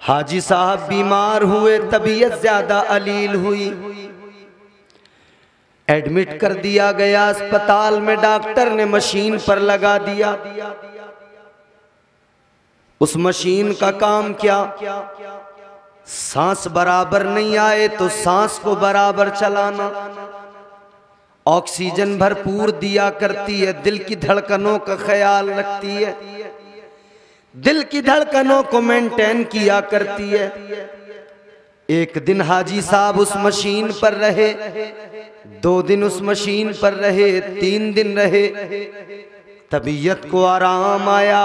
हाजी साहब बीमार हुए, तबीयत ज्यादा अलील हुई, एडमिट कर दिया गया अस्पताल में। डॉक्टर ने मशीन पर लगा दिया। उस मशीन का काम क्या? सांस बराबर नहीं आए तो सांस को बराबर चलाना, ऑक्सीजन भरपूर दिया करती है, दिल की धड़कनों का ख्याल रखती है, दिल की धड़कनों को मेंटेन किया करती है। एक दिन हाजी साहब उस मशीन पर रहे, 2 दिन उस मशीन पर रहे, 3 दिन रहे, तबीयत को आराम आया।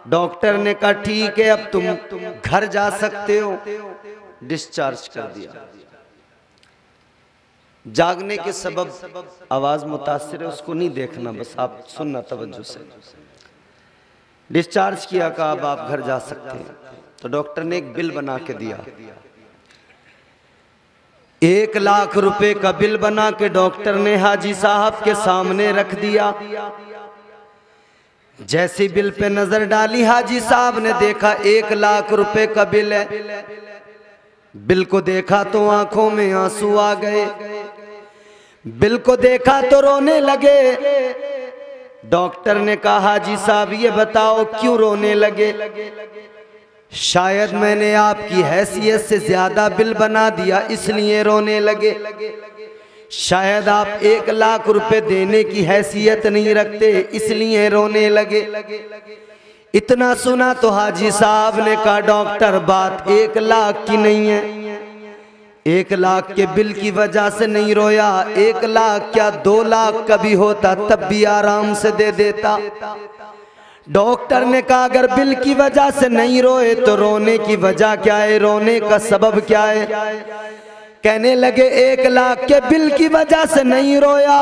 डॉक्टर ने कहा ठीक है, अब तुम घर जा सकते हो, डिस्चार्ज कर दिया। जागने के सबब आवाज मुतासिर है, उसको नहीं देखना, बस आप सुनना तवज्जो से। डिस्चार्ज किया, कहा अब आप घर जा सकते हैं। तो डॉक्टर ने एक बिल बना के दिया, 1 लाख रुपए का बिल बना के डॉक्टर ने हाजी साहब के सामने रख दिया। जैसी बिल पे नजर डाली, हाजी साहब ने देखा 1 लाख रुपए का बिल है। बिल को देखा तो आंखों में आंसू आ गए, बिल को देखा तो रोने लगे। डॉक्टर ने कहा हाजी साहब ये बताओ क्यों रोने लगे? शायद मैंने आपकी हैसियत से ज्यादा बिल बना दिया इसलिए रोने लगे। शायद आप 1 लाख रुपए देने की हैसियत नहीं रखते इसलिए रोने लगे। इतना सुना तो हाजी साहब ने कहा डॉक्टर बात 1 लाख की नहीं है, 1 लाख के बिल की वजह से नहीं रोया, 1 लाख क्या 2 लाख का भी होता तब भी आराम से दे देता। डॉक्टर ने कहा अगर बिल की वजह से नहीं रोए तो रोने की वजह क्या है, रोने का सबब क्या है? कहने लगे 1 लाख के बिल की वजह से नहीं रोया,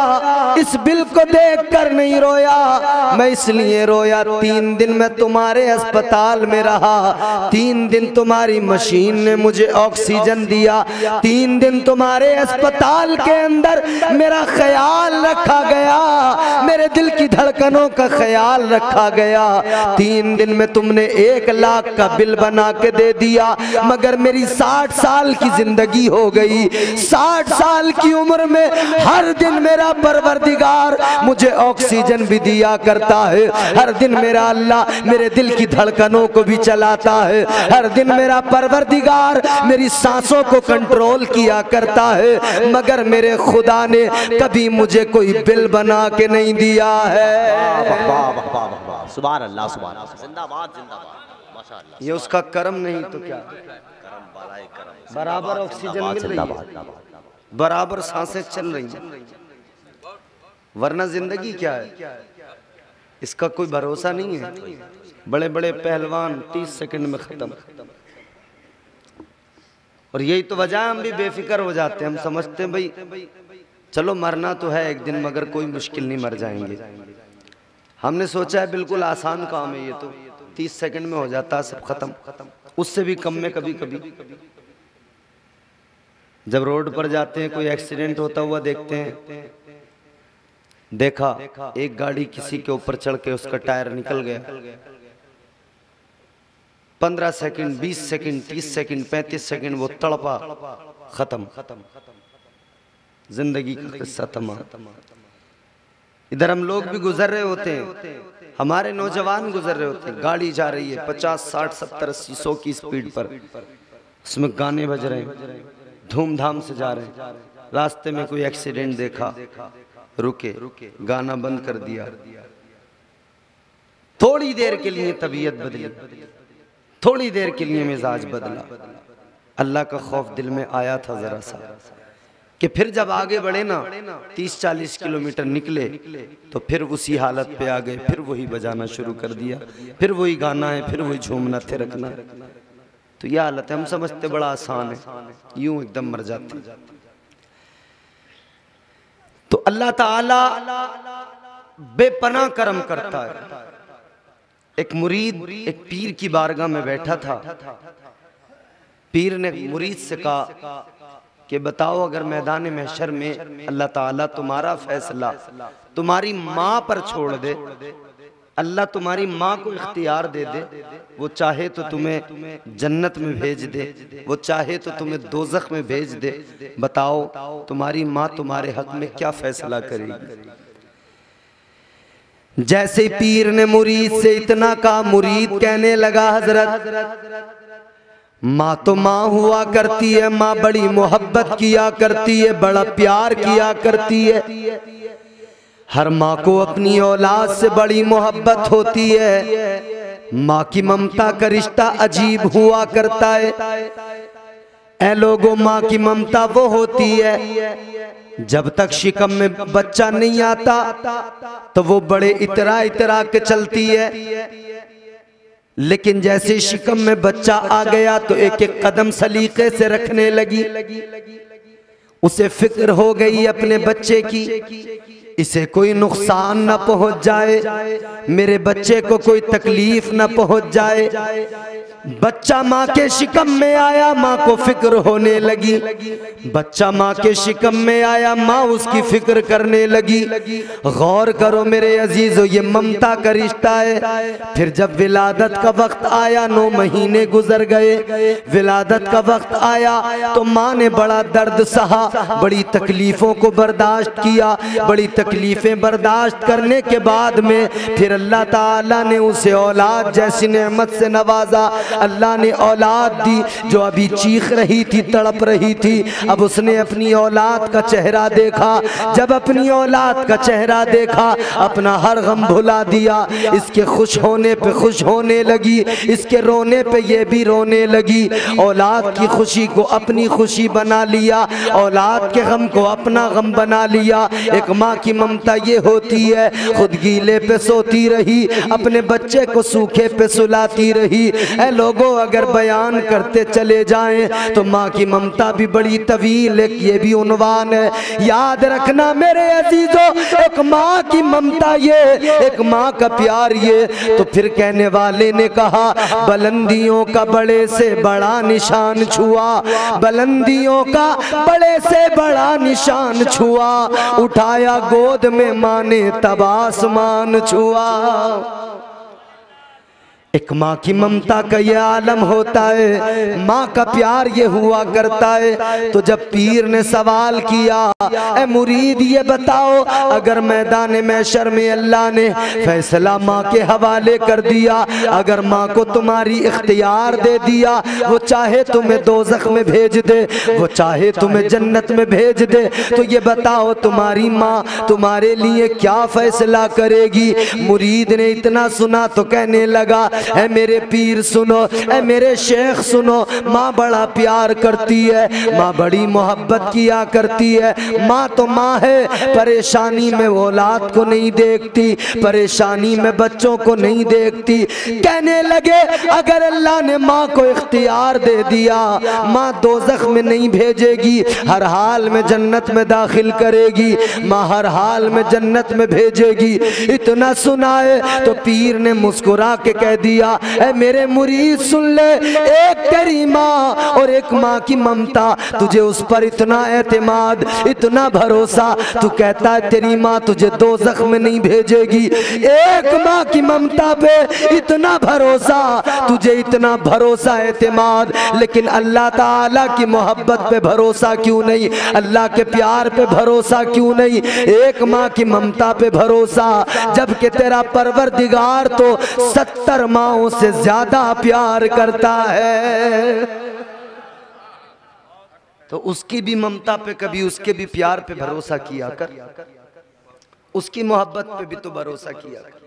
इस बिल को देखकर नहीं रोया, मैं इसलिए रोया 3 दिन मैं तुम्हारे अस्पताल में रहा, 3 दिन तुम्हारी मशीन ने मुझे ऑक्सीजन दिया, 3 दिन तुम्हारे अस्पताल के अंदर मेरा ख्याल रखा गया, मेरे दिल की धड़कनों का ख्याल रखा गया। 3 दिन में तुमने 1 लाख का बिल बना के दे दिया, मगर मेरी 60 साल की जिंदगी हो गई। 60 साल की उम्र में हर दिन मेरा परवरदिगार मुझे ऑक्सीजन भी दिया करता है, हर दिन मेरा अल्लाह मेरे दिल की धड़कनों को भी चलाता है, हर दिन मेरा परवरदिगार मेरी सांसों को कंट्रोल किया करता है, मगर मेरे खुदा ने कभी मुझे कोई बिल बना के नहीं दिया है। सुभान अल्लाह, सुभान अल्लाह, जिंदाबाद जिंदाबाद, माशाअल्लाह। ये उसका करम नहीं तो क्या, बराबर ऑक्सीजन मिल रही है, बराबर सांसें चल रही हैं, वरना जिंदगी क्या है इसका कोई भरोसा नहीं है। बड़े बड़े पहलवान 30 सेकंड में खत्म, और यही तो वजह हम भी बेफिक्र हो जाते हैं। हम समझते हैं भाई चलो मरना तो है एक दिन, मगर कोई मुश्किल नहीं, मर जाएंगे। हमने सोचा है बिल्कुल आसान काम है, ये तो 30 सेकंड में हो जाता है सब खत्म, उससे भी कम में। कभी कभी जब रोड पर जाते हैं कोई एक्सीडेंट होता हुआ देखते हैं, देखा एक गाड़ी किसी के ऊपर चढ़ के उसका टायर निकल गया, 15 सेकंड 20 सेकंड 30 सेकंड 35 सेकंड वो तड़पा, खत्म, जिंदगी का किस्सा तमाम। इधर हम लोग भी गुजर रहे होते हैं, हमारे नौजवान गुजर रहे होते हैं, गाड़ी जा रही है 50 60 70 80 100 की स्पीड पर, उसमें गाने बज रहे हैं, धूमधाम से जा रहे हैं, रास्ते में कोई एक्सीडेंट देखा, रुके, गाना बंद कर दिया, थोड़ी देर के लिए तबीयत बदली, थोड़ी देर के लिए मिजाज बदला, अल्लाह का खौफ दिल में आया था जरा सा, कि फिर जब आगे बढ़े ना 30-40 किलोमीटर निकले तो फिर उसी हालत पे आ गए, फिर वही बजाना शुरू कर दिया, फिर वही गाना है, फिर वही झूमना थिरकना। तो यह हालत है, हम समझते बड़ा आसान है, यूं एकदम मर जाते। तो अल्लाह ताला बेपनाह करम करता है। एक मुरीद एक पीर की बारगाह में बैठा था, पीर ने मुरीद से कहा कि बताओ अगर मैदान महशर में अल्लाह ताला तुम्हारा फैसला तुम्हारी माँ पर छोड़ दे अल्लाह तुम्हारी माँ को इख्तियार दे दे, वो चाहे तो तुम्हें जन्नत में भेज दे, वो चाहे तो तुम्हें दोज़ख में भेज दे। बताओ तुम्हारी माँ तुम्हारे हक में क्या फैसला करेगी। जैसे पीर ने मुरीद से इतना कहा, मुरीद कहने लगा हजरत माँ तो माँ हुआ करती है, माँ बड़ी मोहब्बत किया करती है, बड़ा प्यार किया करती है। हर माँ को अपनी औलाद से बड़ी मोहब्बत होती है। माँ की ममता का रिश्ता अजीब हुआ करता है। ऐ लोगों, माँ की ममता वो होती है जब तक शिकम में बच्चा नहीं आता तो वो बड़े इतरा इतरा के चलती है, लेकिन जैसे शिकम में बच्चा आ गया तो एक एक कदम सलीके से रखने लगी। उसे फिक्र हो गई अपने बच्चे की, इसे कोई नुकसान न पहुंच जाए, मेरे बच्चे को कोई तकलीफ न पहुंच जाए। बच्चा माँ के शिकम में आया, माँ को फिक्र होने लगी। बच्चा माँ के शिकम में आया, माँ उसकी फिक्र करने लगी। गौर करो मेरे अजीजों, ये ममता का रिश्ता है। फिर जब विलादत का वक्त आया, 9 महीने गुजर गए, विलादत का वक्त आया तो माँ ने बड़ा दर्द सहा, बड़ी तकलीफों को बर्दाश्त किया। बड़ी तकलीफें बर्दाश्त करने के बाद में फिर अल्लाह ताला ने उसे औलाद जैसी नेमत से नवाजा। अल्लाह ने औलाद दी जो अभी चीख रही थी, तड़प रही थी। अब उसने अपनी औलाद का चेहरा देखा। जब अपनी औलाद का चेहरा देखा, अपना हर गम भुला दिया। इसके खुश होने पे खुश होने लगी, इसके रोने पे ये भी रोने लगी। औलाद की खुशी को अपनी खुशी बना लिया, औलाद के गम को अपना गम बना लिया। एक माँ की ममता ये होती है, खुद गीले पे सोती रही, अपने बच्चे को सूखे पे सुलाती रही। ऐ लोगों, अगर बयान करते चले जाएं तो माँ की ममता भी बड़ी तवील है, ये भी उन्वान है। याद रखना मेरे अजीजों, एक माँ की ममता ये, एक माँ का प्यार ये। तो फिर कहने वाले ने कहा, बुलंदियों का बड़े से बड़ा निशान छुआ, बुलंदियों का बड़े से बड़ा निशान छुआ, उठाया गोद में माँ ने तब आसमान छुआ। एक माँ की ममता का ये आलम होता है, माँ का प्यार ये हुआ करता है। तो जब पीर ने सवाल किया, ए मुरीद ये बताओ, अगर मैदान महशर में अल्लाह ने फैसला माँ के हवाले कर दिया, अगर माँ को तुम्हारी इख्तियार दे दिया, वो चाहे तुम्हें दोज़ख में भेज दे, वो चाहे तुम्हें जन्नत में भेज दे, तो ये बताओ तुम्हारी माँ तुम्हारे लिए क्या फैसला करेगी। मुरीद ने इतना सुना तो कहने लगा, ऐ मेरे पीर सुनो, ऐ मेरे शेख सुनो, माँ बड़ा प्यार करती है, माँ बड़ी मोहब्बत किया करती है। माँ तो माँ है, परेशानी में औलाद को नहीं देखती, परेशानी में बच्चों को नहीं देखती। कहने लगे, अगर अल्लाह ने माँ को इख्तियार दे दिया, माँ दोज़ख में नहीं भेजेगी, हर हाल में जन्नत में दाखिल करेगी, माँ हर हाल में जन्नत में भेजेगी। इतना सुनाए तो पीर ने मुस्कुरा के कह दिया, ऐ मेरे मुरीद सुन ले, एक तेरी माँ और एक माँ की ममता, तुझे उस पर इतना एतमाद, इतना भरोसा, तू कहता है तेरी माँ तुझे दोज़ख में नहीं भेजेगी। एक माँ की ममता पे इतना भरोसा, तुझे इतना भरोसा एतमाद, लेकिन अल्लाह ताला की मोहब्बत पे भरोसा क्यों नहीं, अल्लाह के प्यार पे भरोसा क्यों नहीं, एक माँ की ममता पे भरोसा, जबकि तेरा परवरदिगार तो 70 माँओं से ज्यादा प्यार करता है। तो उसकी भी ममता पे, कभी उसके भी प्यार पे भरोसा किया कर, उसकी मोहब्बत पे भी तो भरोसा किया कर।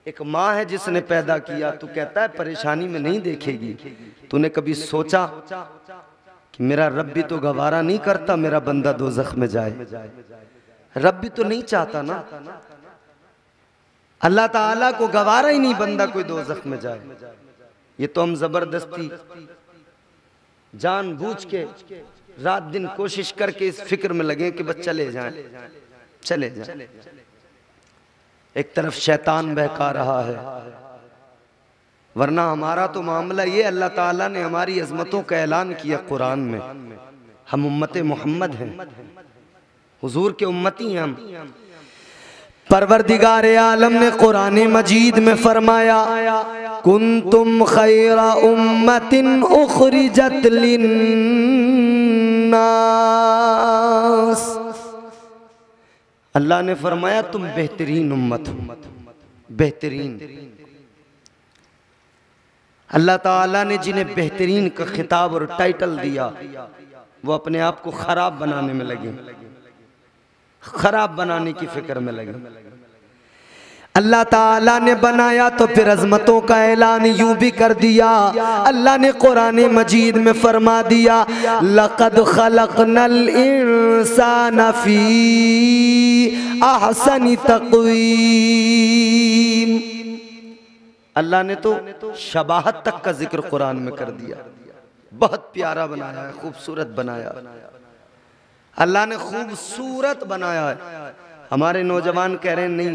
एक माँ है जिसने पैदा किया, तू कहता है परेशानी में नहीं देखेगी। तूने कभी सोचा कि मेरा रब भी तो गवारा नहीं करता मेरा बंदा दोज़ख में जाए? रब भी तो नहीं चाहता ना, अल्लाह ताला को गवारा ही नहीं बंदा कोई दोज़ख में जाए। ये तो हम जबरदस्ती जानबूझ के रात दिन कोशिश करके इस फिक्र में लगे कि बस चले जाएं, चले जाएं। एक तरफ शैतान बहका रहा है, वरना हमारा तो मामला ये, अल्लाह ताला ने हमारी अजमतों का ऐलान किया कुरान में। हम उम्मत मोहम्मद हैं, हुजूर के उम्मती हैं हम। परवरदिगार आलम ने कुरान मजीद में फरमाया, कुंतुम खैरा उम्मतिन उखरिजत लिन्नास। अल्लाह ने फरमाया तुम बेहतरीन उम्मत हो, बेहतरीन। अल्लाह ताला ने जिन्हें बेहतरीन का खिताब और टाइटल दिया वो अपने आप को खराब बनाने में लगे, खराब बनाने की फिक्र में लगे। अल्लाह ताला ने बनाया तो फिर अजमतों का ऐलान यूं भी कर दिया। अल्लाह ने कुरान मजीद में फरमा दिया, लक़द खलक़नल इंसाना फी अहसनि तक़वीम। अल्लाह ने तो शबाहत तक का जिक्र कुरान में कर दिया। बहुत प्यारा बनाया है, खूबसूरत बनाया। अल्लाह ने खूबसूरत बनाया है। हमारे नौजवान कह रहे हैं नहीं,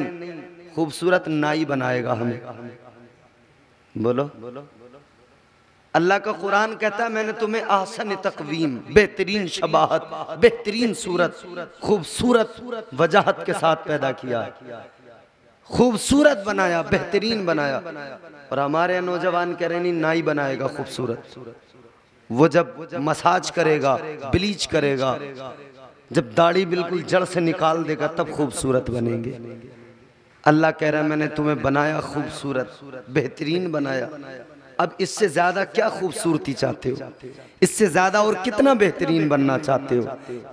खूबसूरत नाई बनाएगा हमें। बोलो, अल्लाह का कुरान कहता है मैंने तुम्हें ahsan तकवीम, बेहतरीन शबाहत, बेहतरीन सूरत, खूबसूरत वजाहत के साथ पैदा किया, खूबसूरत बनाया, बेहतरीन बनाया। और हमारे नौजवान कह रहे नहीं नाई बनाएगा खूबसूरत। वो जब मसाज करेगा, ब्लीच करेगा, जब दाढ़ी बिल्कुल जड़ से निकाल देगा तब खूबसूरत बनेंगे। अल्लाह कह रहा है मैंने तुम्हें बनाया खूबसूरत, बेहतरीन बनाया। अब इससे ज्यादा क्या खूबसूरती चाहते हो? इससे ज्यादा और कितना बेहतरीन बनना चाहते हो?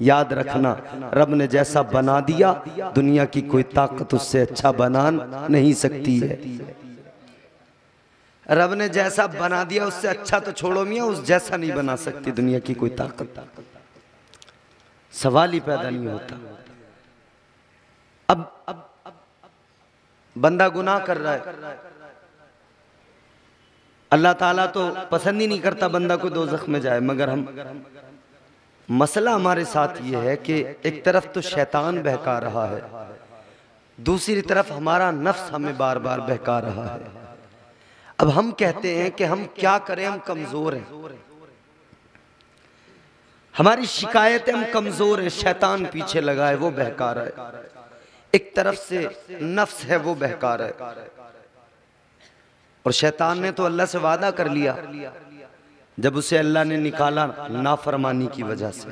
याद रखना, रब ने जैसा बना दिया दुनिया की कोई ताकत उससे अच्छा बना नहीं सकती है। रब ने जैसा बना दिया उससे अच्छा तो छोड़ो मियाँ, उस जैसा नहीं बना सकती दुनिया की कोई ताकत। सवाल ही पैदा नहीं होता। अब बंदा गुनाह कर रहा है, अल्लाह ताला तो पसंद ही नहीं करता बंदा को दोज़ख में जाए, मगर हम मसला हमारे साथ ये है कि एक तरफ तो शैतान बहका रहा है, दूसरी तरफ हमारा नफ्स हमें बार बार बहका रहा है। अब हम कहते हैं कि हम क्या करें, हम कमजोर हैं, हमारी शिकायत है हम कमजोर हैं, शैतान पीछे लगा है वो बहका रहा है, एक तरफ से नफ्स है वो बहका रहा है। और शैतान ने तो अल्लाह से वादा कर लिया, जब उसे अल्लाह ने निकाला नाफरमानी की वजह से।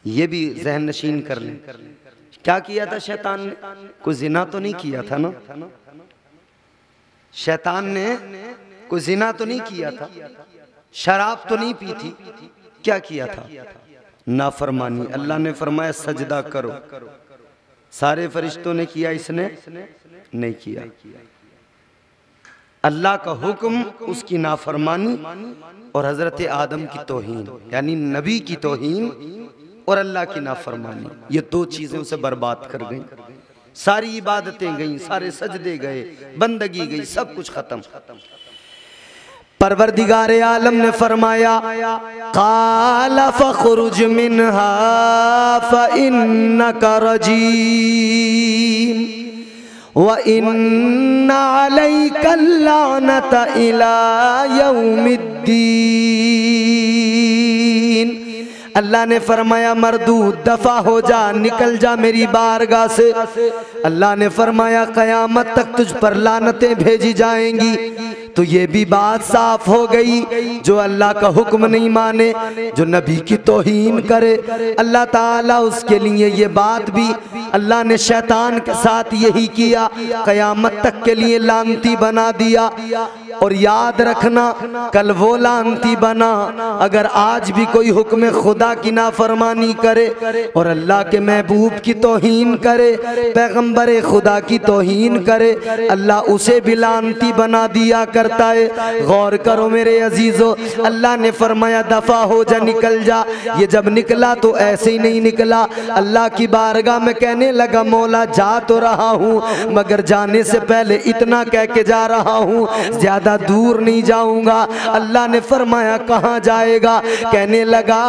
ये भी जहन नशीन कर लें, क्या किया था शैतान ने? कोई जिना तो नहीं किया था ना? शैतान ने कोई जिना तो नहीं किया था, शराब तो नहीं पी थी, क्या किया था? नाफरमानी। अल्लाह ने फरमाया सजदा करो, सारे फरिश्तों ने किया, इसने नहीं किया। अल्लाह का हुक्म, उसकी नाफरमानी और हजरत आदम की तौहीन, यानी नबी की तौहीन और अल्लाह की नाफरमानी, ये दो चीजें उसे बर्बाद कर गई। सारी इबादतें गई, सारे सजदे गए, बंदगी गई, सब कुछ खत्म। परवरदिगार आलम ने फरमाया काला फखरुज मिनहा फइन्नका रजीम व इन्ना अलैका लानता इला यौमिद्दीन। अल्लाह ने फरमाया मरदूद दफा हो जा, निकल जा मेरी बारगाह से। अल्लाह ने फरमाया कयामत तक तुझ पर लानतें भेजी जाएंगी। तो ये भी बात साफ हो गई, जो अल्लाह का हुक्म नहीं माने, जो नबी की तौहीन करे, अल्लाह ताला उसके लिए ये बात भी अल्लाह ने शैतान के साथ यही किया, कयामत तक के लिए लानती बना दिया। और याद रखना, कल वो लानती बना अगर आज भी कोई हुक्म खुदा की नाफरमानी करे और अल्लाह के महबूब की तौहीन करे, पैगंबर खुदा की तौहीन करे, अल्लाह उसे भी लानती बना दिया करता है। गौर करो मेरे अजीजों, अल्लाह ने फरमाया दफा हो जा, निकल जा। ये जब निकला तो ऐसे ही नहीं निकला, अल्लाह की बारगाह में कहने लगा मौला जा तो रहा हूँ, मगर जाने से पहले इतना कह के जा रहा हूँ, ज्यादा ज्यादा दूर नहीं जाऊंगा। अल्लाह ने फरमाया कहाँ जाएगा? कहने लगा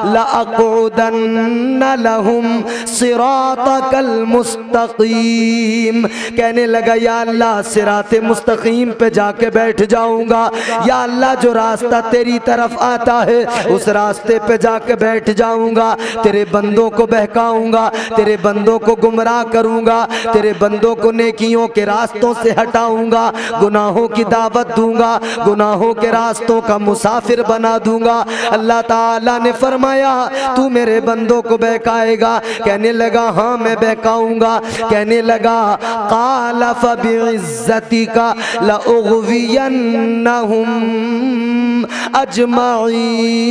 लअक़उदन्न लहुम सिरातकल मुस्तक़ीम। कहने लगा या अल्लाह सिराते मुस्तकीम पे जाके बैठ जाऊंगा। या अल्लाह जो रास्ता तेरी तरफ आता है उस रास्ते पे जाके बैठ जाऊंगा। तेरे बंदों को बहकाऊंगा, तेरे बंदों को गुमराह करूंगा, तेरे बंदों को नेकियों के रास्तों से हटाऊंगा, गुनाहों की दावत दूंगा, गुनाहों के रास्तों का मुसाफिर बना दूंगा। अल्लाह ताला ने फरमाया तू मेरे बंदों को बहकाएगा? कहने लगा हाँ मैं बहकाऊंगा। कहने लगा क़ाल फ़बिइज़्ज़तिका लअग़वियन्नहुम अजमईन।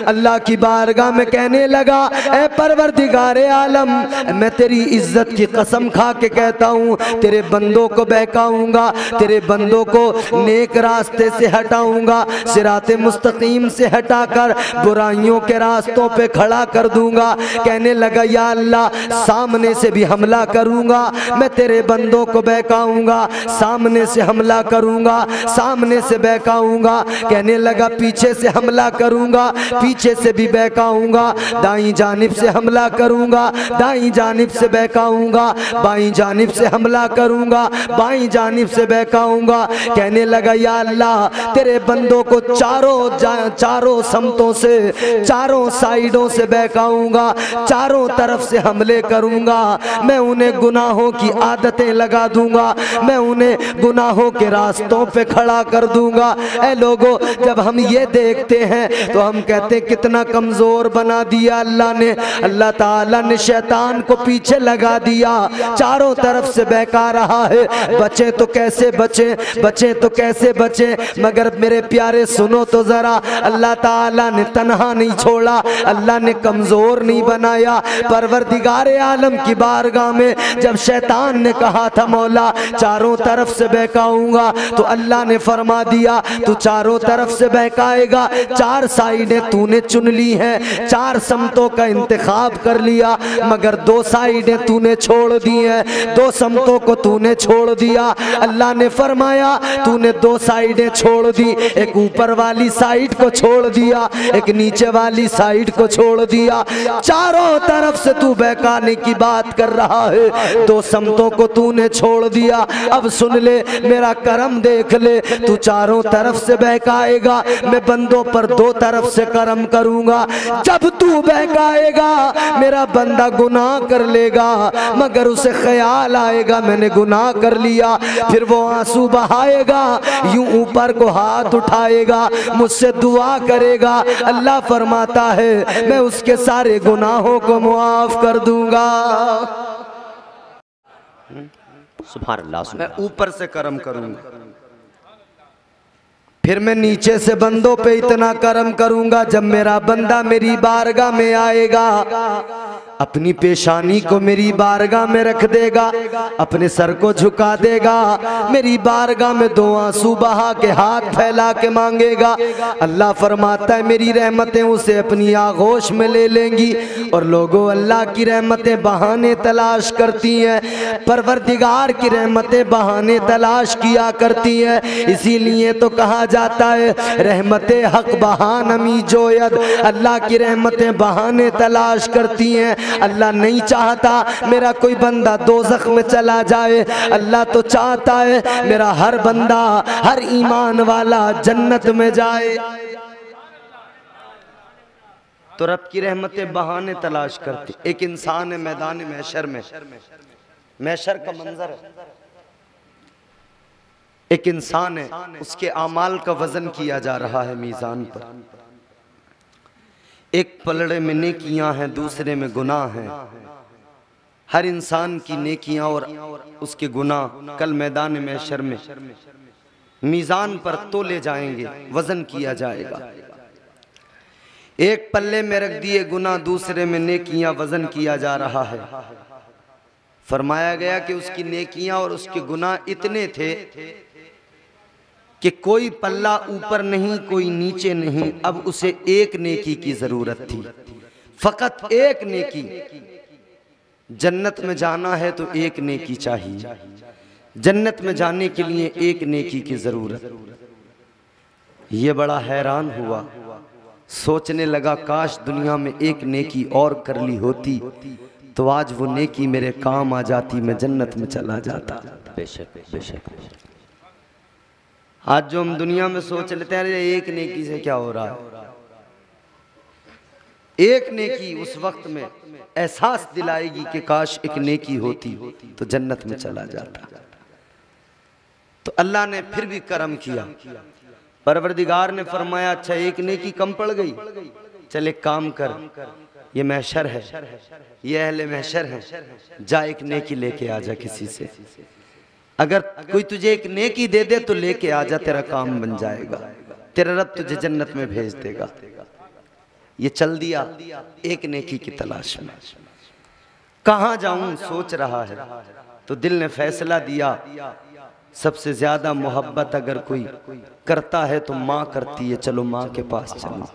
अल्लाह की बारगाह में कहने लगा ऐ परवरदिगारे आलम, मैं तेरी इज्जत की कसम खा के कहता हूँ तेरे बंदों को बहकाऊंगा, तेरे बंदों को नेक रास्ते से हटाऊंगा, सिराते मुस्तकीम से हटाकर बुराइयों के रास्तों पे खड़ा कर दूंगा। कहने लगा या अल्लाह सामने से भी हमला करूंगा, मैं तेरे बंदों को बहकाऊंगा, सामने से हमला करूंगा, सामने से बहकाऊंगा। कहने लगा पीछे से हमला करूंगा, पीछे से भी बहकाऊंगा, दाईं जानिब से हमला करूंगा, दाईं जानिब से बहकाऊंगा, बाईं जानिब से हमला करूंगा, बाईं जानिब से बहकाऊंगा। कहने लगा या अल्लाह तेरे बंदों को चारों समतों से, चारों साइडों से बहकाऊंगा, चारों तरफ से हमले करूंगा। मैं उन्हें गुनाहों की आदतें लगा दूंगा, मैं उन्हें गुनाहों के रास्तों पे खड़ा कर दूंगा। ऐ लोगों जब हम ये देखते हैं तो हम कहते कितना कमजोर बना दिया अल्लाह ने। अल्लाह ताला ने शैतान को पीछे लगा दिया, चारों तरफ से बहका रहा है। बचे तो कैसे बचे, बचे तो कैसे बचे? मगर मेरे प्यारे सुनो तो जरा, अल्लाह ताला ने तन्हा नहीं छोड़ा, अल्लाह ने कमजोर नहीं बनाया। परवरदिगारे आलम की बारगाह में जब शैतान ने कहा था मौला चारों तरफ से बहकाऊंगा, तो अल्लाह ने फरमा दिया तू चारों तरफ से बहकाएगा, चार साइडें तूने चुन ली हैं, चार समतों का इंतखाब कर लिया, मगर दो साइडें तूने छोड़ दी हैं, दो समतों को तूने छोड़ दिया। अल्लाह ने फरमाया तूने दो साइडें छोड़ दी, एक ऊपर वाली साइड को छोड़ दिया, एक नीचे वाली साइड को छोड़ दिया, चारों तरफ से तू बहकाने की बात कर रहा है, दो समतों को तूने छोड़ दिया। अब सुन ले मेरा करम देख ले, तू चारों तरफ से बहकाएगा, मैं बंदों पर दो तरफ से करम करूंगा। जब तू बहकाएगा मेरा बंदा गुनाह कर लेगा, मगर उसे ख्याल आएगा मैंने गुनाह कर लिया, फिर वो आंसू बहाएगा, यूं ऊपर को हाथ उठाएगा, मुझसे दुआ करेगा। अल्लाह फरमाता है मैं उसके सारे गुनाहों को मुआफ कर दूंगा। सुभान अल्लाह, मैं ऊपर से करम करूंगा, फिर मैं नीचे से बंदों पे इतना करम करूंगा, जब मेरा बंदा मेरी बारगाह में आएगा अपनी पेशानी को मेरी बारगाह में रख देगा, अपने सर को झुका देगा, मेरी बारगाह में दो आंसू बहा के हाथ फैला के मांगेगा। अल्लाह फरमाता है मेरी रहमतें उसे अपनी आगोश में ले लेंगी। और लोगों अल्लाह की रहमतें बहाने तलाश करती हैं, परवरदिगार की रहमतें बहाने तलाश किया करती हैं। इसीलिए तो कहा जाता है रहमतें हक बहानमी जोयद, अल्लाह की रहमतें बहाने तलाश करती हैं। अल्लाह नहीं चाहता मेरा कोई बंदा दोज़ख में चला जाए, अल्लाह तो चाहता है मेरा हर बंदा, हर ईमान वाला जन्नत में जाए। तो रब की रहमतें बहाने तलाश करती। एक इंसान है मैदान महशर में, महशर का मंजर है, एक इंसान है उसके आमाल का वजन किया जा रहा है मीज़ान पर। एक पलड़े में नेकियां हैं, दूसरे में गुनाह हैं। हर इंसान की नेकियां और उसके गुनाह कल मैदान महशर में मीज़ान पर तोले जाएंगे, वजन किया जाएगा। एक पल्ले में रख दिए गुनाह, दूसरे में नेकियां, वजन किया जा रहा है। फरमाया गया कि उसकी नेकियां और उसके गुनाह इतने थे कि कोई पल्ला ऊपर नहीं, कोई नीचे नहीं। अब उसे एक नेकी की जरूरत थी, फकत एक नेकी। जन्नत में जाना है तो एक नेकी चाहिए, जन्नत में जाने के लिए एक नेकी की जरूरत। ये बड़ा हैरान हुआ, सोचने लगा काश दुनिया में एक नेकी और कर ली होती तो आज वो नेकी मेरे काम आ जाती, मैं जन्नत में चला जाता। बेशक बेशक। आज जो हम दुनिया में सोच लेते हैं एक नेकी से क्या हो रहा है, एक नेकी उस वक्त में एहसास दिलाएगी कि काश एक नेकी होती तो जन्नत में चला जाता। तो अल्लाह ने फिर भी करम किया, परवरदिगार ने फरमाया अच्छा एक नेकी कम पड़ गई, चल एक काम कर, ये महशर है, ये अहले महशर है, जा एक नेकी लेके आ जा किसी से, अगर कोई तुझे एक नेकी दे दे तो लेके आ जा, तेरा काम बन जाएगा, तेरा रब तुझे जन्नत में भेज देगा। ये चल दिया एक नेकी की तलाश में। कहाँ जाऊं सोच रहा है तो दिल ने फैसला दिया सबसे ज्यादा मोहब्बत अगर कोई करता है तो माँ करती है, चलो माँ के पास चलो।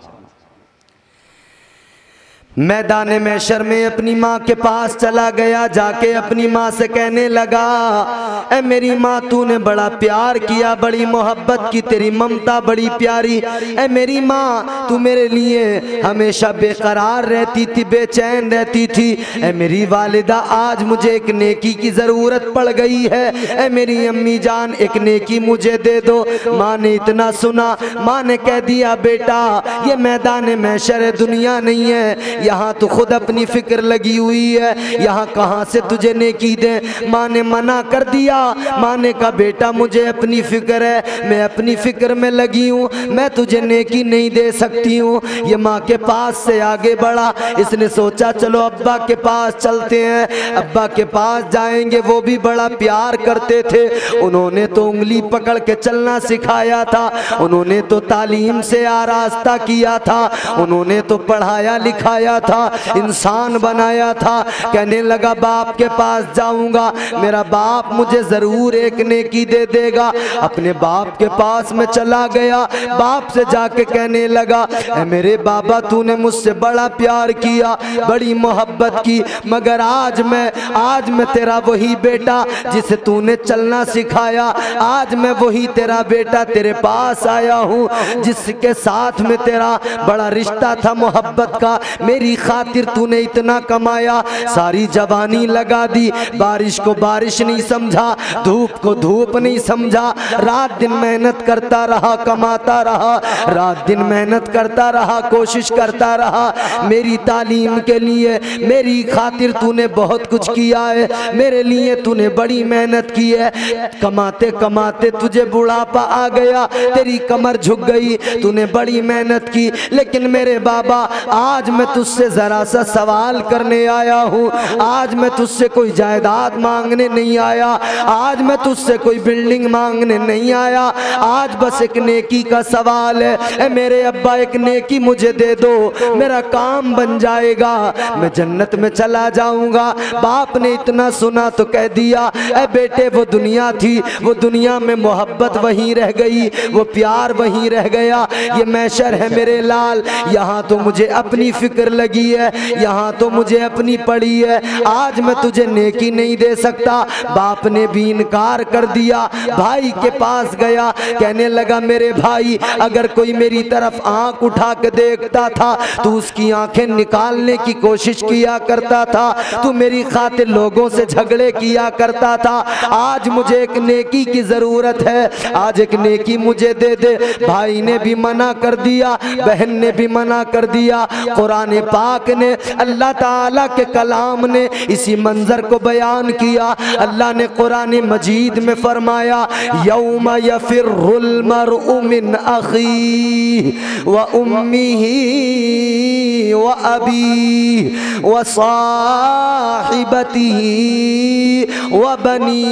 मैदान महशर में अपनी माँ के पास चला गया, जाके अपनी माँ से कहने लगा ऐ मेरी माँ तूने बड़ा प्यार किया, बड़ी मोहब्बत की, तेरी ममता बड़ी प्यारी। ऐ मेरी माँ तू मेरे लिए हमेशा बेकरार रहती थी, बेचैन रहती थी। ऐ मेरी वालिदा आज मुझे एक नेकी की ज़रूरत पड़ गई है, ऐ मेरी अम्मी जान एक नेकी मुझे दे दो। माँ ने इतना सुना, माँ ने कह दिया बेटा ये मैदान महशर है, दुनिया नहीं है, यहाँ तो खुद अपनी फिक्र लगी हुई है, यहाँ कहाँ से तुझे नेकी दे। माँ ने मना कर दिया, माँ ने कहा बेटा मुझे अपनी फिक्र है, मैं अपनी फिक्र में लगी हूँ, मैं तुझे नेकी नहीं दे सकती हूँ। ये माँ के पास से आगे बढ़ा, इसने सोचा चलो अब्बा के पास चलते हैं, अब्बा के पास जाएंगे, वो भी बड़ा प्यार करते थे, उन्होंने तो उंगली पकड़ के चलना सिखाया था, उन्होंने तो तालीम से आरास्ता किया था, उन्होंने तो पढ़ाया लिखाया था, इंसान बनाया था। कहने लगा बाप के पास जाऊंगा, मेरा बाप मुझे जरूर एक नेकी दे देगा। अपने बाप के पास में चला गया, बाप से जाके कहने लगा ऐ मेरे बाबा तूने मुझसे बड़ा प्यार किया, बड़ी मोहब्बत की, मगर आज मैं तेरा वही बेटा जिसे तूने चलना सिखाया, आज मैं वही तेरा बेटा तेरे पास आया हूँ जिसके साथ में तेरा बड़ा रिश्ता था मोहब्बत का, मेरी खातिर तूने इतना कमाया, सारी जवानी लगा दी, बारिश को बारिश नहीं समझा, धूप को धूप नहीं समझा, रात दिन मेहनत करता रहा, कमाता रहा, रात दिन मेहनत करता रहा, कोशिश करता रहा, मेरी तालीम के लिए, मेरी खातिर तूने बहुत कुछ किया है, मेरे लिए तूने बड़ी मेहनत की है, कमाते कमाते तुझे बुढ़ापा आ गया, तेरी कमर झुक गई, तूने बड़ी मेहनत की, लेकिन मेरे बाबा आज मैं तुझसे जरा सा सवाल करने आया हूँ, आज मैं तुझसे कोई जायदाद मांगने नहीं आया, आज मैं तुझसे कोई बिल्डिंग मांगने नहीं आया, आज बस एक नेकी का सवाल है। ए मेरे अब्बा एक नेकी मुझे दे दो, मेरा काम बन जाएगा, मैं जन्नत में चला जाऊंगा। बाप ने इतना सुना तो कह दिया ए बेटे वो दुनिया थी, वो दुनिया में मोहब्बत वहीं रह गई, वो प्यार वहीं रह गया, ये महशर है मेरे लाल, यहाँ तो मुझे अपनी फिक्र लगी है, यहाँ तो मुझे अपनी पड़ी है, आज मैं तुझे नेकी नहीं दे सकता। बाप ने भी इनकार कर दिया, भाई के पास गया, कहने लगा मेरे भाई अगर कोई मेरी तरफ आंख उठा के देखता था तो उसकी आंखें निकालने की कोशिश किया करता था, तू मेरी खातिर लोगों से झगड़े किया करता था, आज मुझे एक नेकी की जरूरत है, आज एक नेकी मुझे दे दे। भाई ने भी मना कर दिया, बहन ने भी मना कर दिया। कुरान पाक ने, अल्लाह ताला के कलाम ने इसी मंजर को बयान किया। अल्लाह ने कुरान मजीद में फरमाया यौम यफिर्रुल मरउ मिन अखी व उम्मिही व अबी व साहिबतिही व बनी।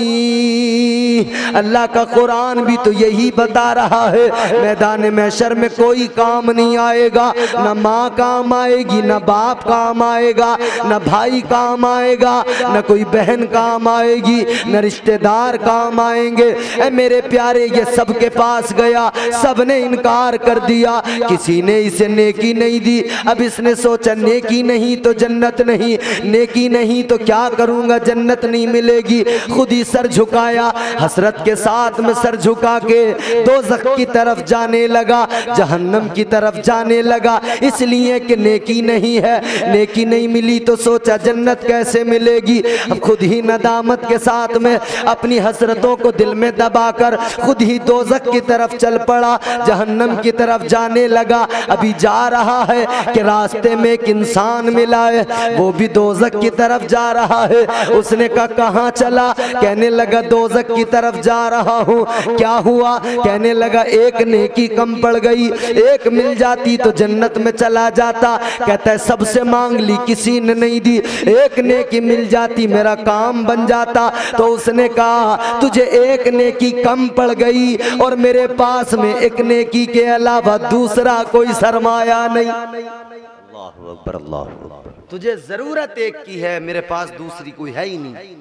अल्लाह का कुरान भी तो यही बता रहा है, मैदान महशर में कोई काम नहीं आएगा, ना माँ काम आएगी, न बाप काम आएगा, न भाई काम आएगा, न कोई बहन काम आएगी, न रिश्तेदार काम आएंगे। ऐ मेरे प्यारे ये सबके पास गया, सबने इनकार कर दिया, किसी ने इसे नेकी नहीं दी। अब इसने सोचा नेकी नहीं तो जन्नत नहीं, नेकी नहीं तो क्या करूंगा, जन्नत नहीं मिलेगी। खुद ही सर झुकाया, हसरत के साथ में सर झुका के दोज़ख की तरफ जाने लगा, जहन्नम की तरफ जाने लगा। इसलिए कि नेकी नहीं है, नेकी नहीं मिली तो सोचा जन्नत कैसे मिलेगी। अब खुद ही नदामत के साथ में अपनी हसरतों को दिल में दबाकर खुद ही दोज़ख की तरफ चल पड़ा, जहन्नम की तरफ जाने लगा। अभी जा रहा है कि रास्ते में एक इंसान मिला है, वो भी दोज़ख की तरफ जा रहा है। उसने कहा कहाँ चला? कहने लगा दोज़ख की तरफ जा रहा हूँ। क्या हुआ? कहने लगा एक नेकी कम पड़ गई, एक मिल जाती तो जन्नत में चला जाता। कहता है सबसे मांग ली, किसी ने नहीं दी, एक नेकी मिल जाती मेरा काम बन जाता। तो उसने कहा तुझे एक नेकी कम पड़ गई और मेरे पास में एक नेकी के अलावा दूसरा कोई सरमाया नहीं। अल्लाहु अकबर, अल्लाहु अकबर। तुझे जरूरत एक की है, मेरे पास दूसरी कोई है ही नहीं।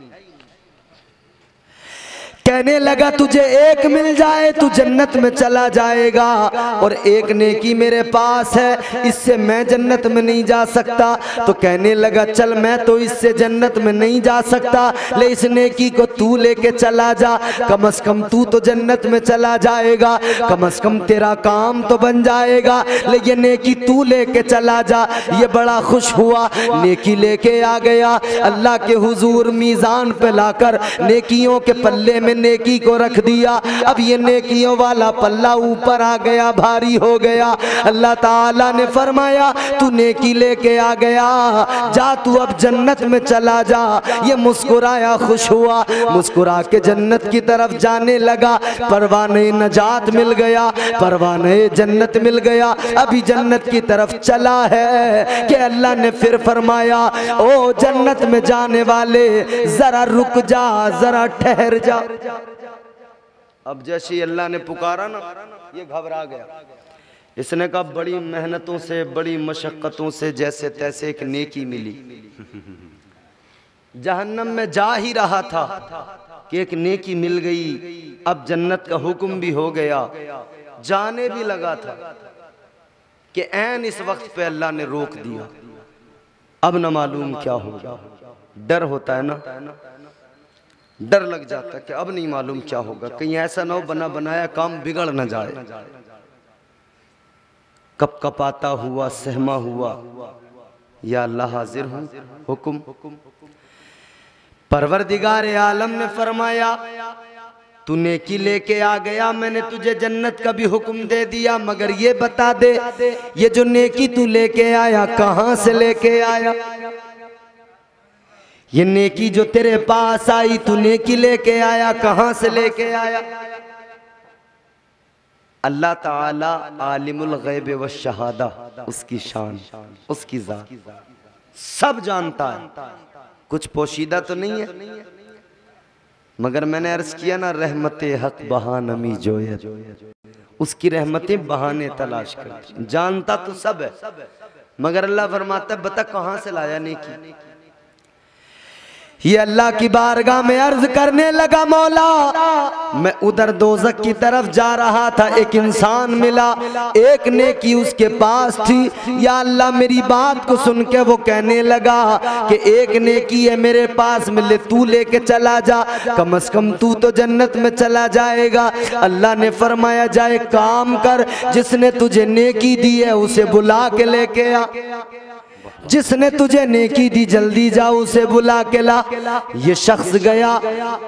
कहने लगा तुझे एक मिल जाए तू जन्नत में चला जाएगा, और एक नेकी मेरे पास है, इससे मैं जन्नत में नहीं जा सकता। तो कहने लगा चल मैं तो इससे जन्नत में नहीं जा सकता, ले इस नेकी को तू लेके चला जा, कम से कम तू तो जन्नत में चला जाएगा, कम से कम तेरा काम तो बन जाएगा, ले ये नेकी तू लेके चला जा। ये बड़ा खुश हुआ, नेकी लेके आ गया, अल्लाह के हुजूर मीज़ान पे लाकर नेकियों के पल्ले में नेकी को रख दिया। अब ये नेकियों वाला पल्ला ऊपर आ गया, भारी हो गया। अल्लाह ताला ने फरमाया तू नेकी लेके आ गया, जा तू अब जन्नत में चला जा। ये मुस्कुराया, खुश हुआ, मुस्कुरा के जन्नत की तरफ जाने लगा। परवाने नजात मिल गया, परवाने जन्नत मिल गया। अभी जन्नत की तरफ चला है कि अल्लाह ने फिर फरमाया ओ जन्नत में जाने वाले जरा रुक जा, जरा ठहर जा। अब जैसे अल्लाह ने पुकारा ना, ये घबरा गया। इसने कहा बड़ी मेहनतों से, बड़ी मशक्कतों से जैसे तैसे एक नेकी मिली, जहन्नम में जा ही रहा था कि एक नेकी मिल गई। अब जन्नत का हुक्म भी हो गया, जाने भी लगा था कि ऐन इस वक्त पे अल्लाह ने रोक दिया। अब न मालूम क्या होगा, डर होता है ना, डर लग जाता है कि अब नहीं मालूम क्या होगा, कहीं ऐसा ना हो बना बनाया काम बिगड़ न जाए। कप कपाता हुआ, सहमा हुआ, या अल्लाह हाजिर हूँ, हुक्म। परवरदिगार आलम ने फरमाया तू नेकी लेके आ गया, मैंने तुझे जन्नत का भी हुक्म दे दिया, मगर ये बता दे ये जो नेकी तू लेके आया कहाँ से लेके आया? ये नेकी जो तेरे पास आई, तू नेकी लेके आया कहां से लेके आया? अल्लाह ताला आलिमुल गैब व शहादा, उसकी शान, उसकी जात सब जानता है, कुछ पोशीदा तो नहीं है। मगर मैंने अर्ज किया ना, रहमते हक बहानमी जोयत, उसकी रहमतें बहाने तलाश करती। जानता तो सब है, मगर अल्लाह फरमाता बता कहां से लाया नेकी। ये अल्लाह की बारगाह में अर्ज करने लगा मौला मैं उधर दोज़ख की तरफ जा रहा था, एक इंसान मिला, एक नेकी उसके पास थी। या अल्लाह मेरी बात को सुन के वो कहने लगा कि एक नेकी है मेरे पास मिले, तू लेके चला जा, कम से कम तू तो जन्नत में चला जाएगा। अल्लाह ने फरमाया जाए काम कर, जिसने तुझे नेकी दी है उसे बुला के लेके आ, जिसने तुझे नेकी दी जल्दी जा उसे बुला के ला। ये शख्स गया,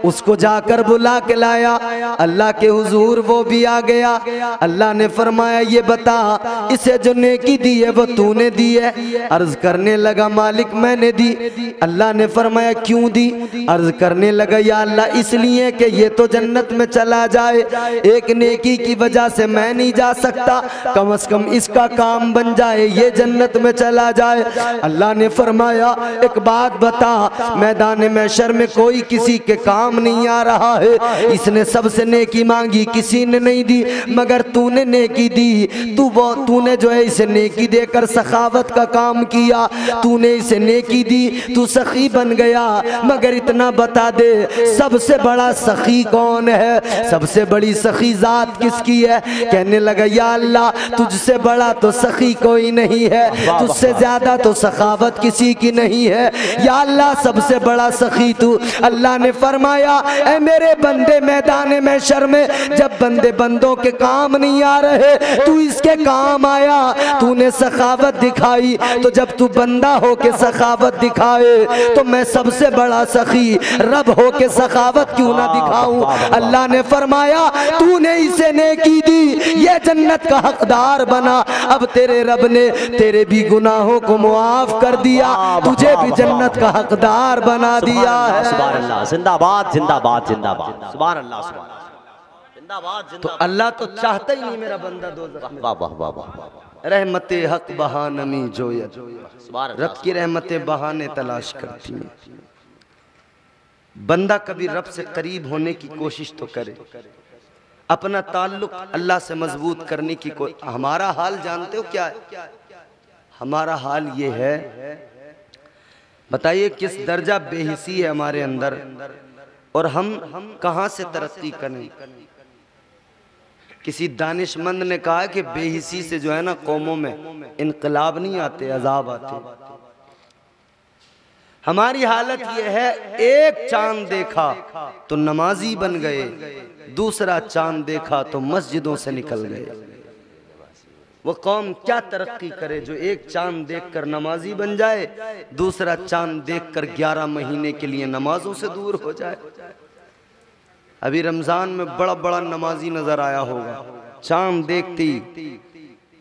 उसको जाकर बुला के लाया, अल्लाह के हुजूर वो भी आ गया। अल्लाह ने फरमाया ये बता इसे जो नेकी दी है वो तूने दी है? अर्ज करने लगा मालिक मैंने दी। अल्लाह ने फरमाया क्यों दी? अर्ज करने लगा या अल्लाह इसलिए कि ये तो जन्नत में चला जाए, एक नेकी की वजह से मैं नहीं जा सकता, कम से कम इसका काम बन जाए, ये जन्नत में चला जाए। अल्लाह ने फरमाया एक बात बता, मैदान महशर में कोई किसी के काम नहीं आ रहा है। इसने सबसे नेकी मांगी, किसी ने नहीं दी, मगर तूने नेकी दी। तूने जो है इसे नेकी देकर सखावत का काम किया, तूने इसे नेकी दी, तू सखी बन गया। मगर इतना बता दे, सबसे बड़ा सखी कौन है? सबसे बड़ी सखी जात किसकी है? कहने लगा या अल्लाह, तुझसे बड़ा तो सखी कोई नहीं है, तुझसे ज्यादा तो सखावत किसी की नहीं है। या अल्लाह, सबसे बड़ा सखी तू। अल्लाह ने फरमाया ऐ मेरे बंदे, मैदान महशर में जब बंदे बंदों के काम नहीं आ रहे, तू इसके काम आया, तूने सखावत दिखाई। तो जब तू बंदा हो के सखावत दिखाए, तो मैं सबसे बड़ा सखी रब हो के सखावत क्यों ना दिखाऊं? अल्लाह ने फरमाया तूने इसे नेकी दी, ये जन्नत का हकदार बना। अब तेरे रब ने तेरे भी गुनाहों को मुआफ कर दिया, तुझे भी जन्नत का हकदार बना दिया है। सुभान अल्लाह, जिंदाबाद जिंदाबाद जिंदाबाद, सुभान अल्लाह सुभान जिंदाबाद। तो अल्लाह तो चाहता ही नहीं मेरा बंदा दोज़ख में। वाह वाह वाह वाह, रहमते हक बहानमी जोयत, सुभान अल्लाह। रब की रहमतें बहाने तलाश करती हैं। बंदा कभी रब से करीब होने की कोशिश तो करे, अपना ताल्लुक अल्लाह से मजबूत करने की हमारा हाल जानते हो क्या है? हमारा हाल ये है, बताइए किस दर्जा बेहिसी है हमारे अंदर, और हम कहां से तरक्की करें? किसी दानिशमंद ने कहा कि बेहिसी से जो है ना कौमों में इनकलाब नहीं आते, अजाब आते। हमारी हालत यह है, एक चांद देखा तो नमाजी बन गए, दूसरा चांद देखा तो मस्जिदों से निकल गए। वो कौम क्या तरक्की करे जो एक चांद देखकर नमाजी बन जाए, दूसरा चांद देखकर 11 महीने के लिए नमाजों से दूर हो जाए। अभी रमजान में बड़ा बड़ा नमाजी नजर आया होगा, चांद देखती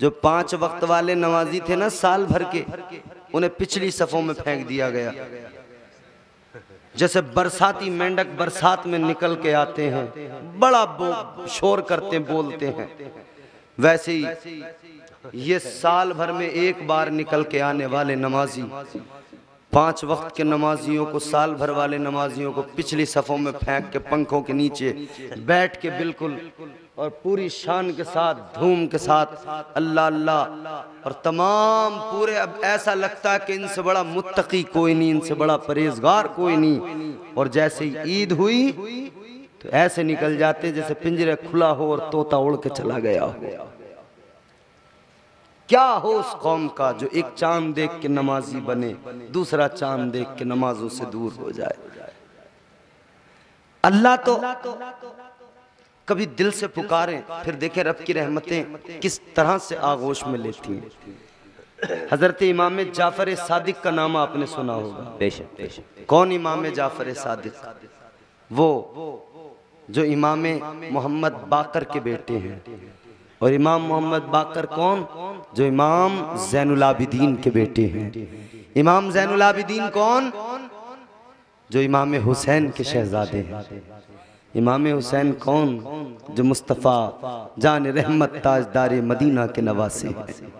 जो 5 वक्त वाले नमाजी थे ना साल भर के, उन्हें पिछली सफों में फेंक दिया गया। जैसे बरसाती मेंढक बरसात में निकल के आते हैं, बड़ा शोर करते बोलते हैं, वैसे ही ये साल भर में एक बार निकल के आने वाले नमाजी 5 वक्त के नमाजियों को, साल भर वाले नमाजियों को पिछली सफों में फेंक के पंखों के नीचे बैठ के बिल्कुल और पूरी शान के साथ, धूम के साथ अल्लाह अल्लाह, और तमाम पूरे, अब ऐसा लगता है कि इनसे बड़ा मुत्तकी कोई नहीं, इनसे बड़ा परहेजगार कोई नहीं। और जैसे ही ईद हुई तो ऐसे निकल जाते जैसे पिंजरे खुला हो और तोता उड़ के चला गया हो। क्या हो उस कौम का जो एक चांद देख के नमाजी बने, दूसरा चांद देख के नमाजों से दूर हो जाए। अल्लाह तो कभी दिल से पुकारें, फिर देखें रब की रहमतें किस तरह से आगोश में लेती हैं। हजरत इमाम जाफर सादिक का नाम आपने सुना होगा। बेशक बेशक। कौन इमाम जाफर सादिक? वो जो इमाम मोहम्मद बाकर के बेटे हैं। और इमाम मोहम्मद बाकर कौन? जो इमाम ज़ैनुल आबिदीन के बेटे हैं। इमाम ज़ैनुल आबिदीन कौन? जो इमाम हुसैन के शहजादे हैं। इमाम हुसैन कौन? जो मुस्तफ़ा जान रहमत ताजदार मदीना के नवासे हैं।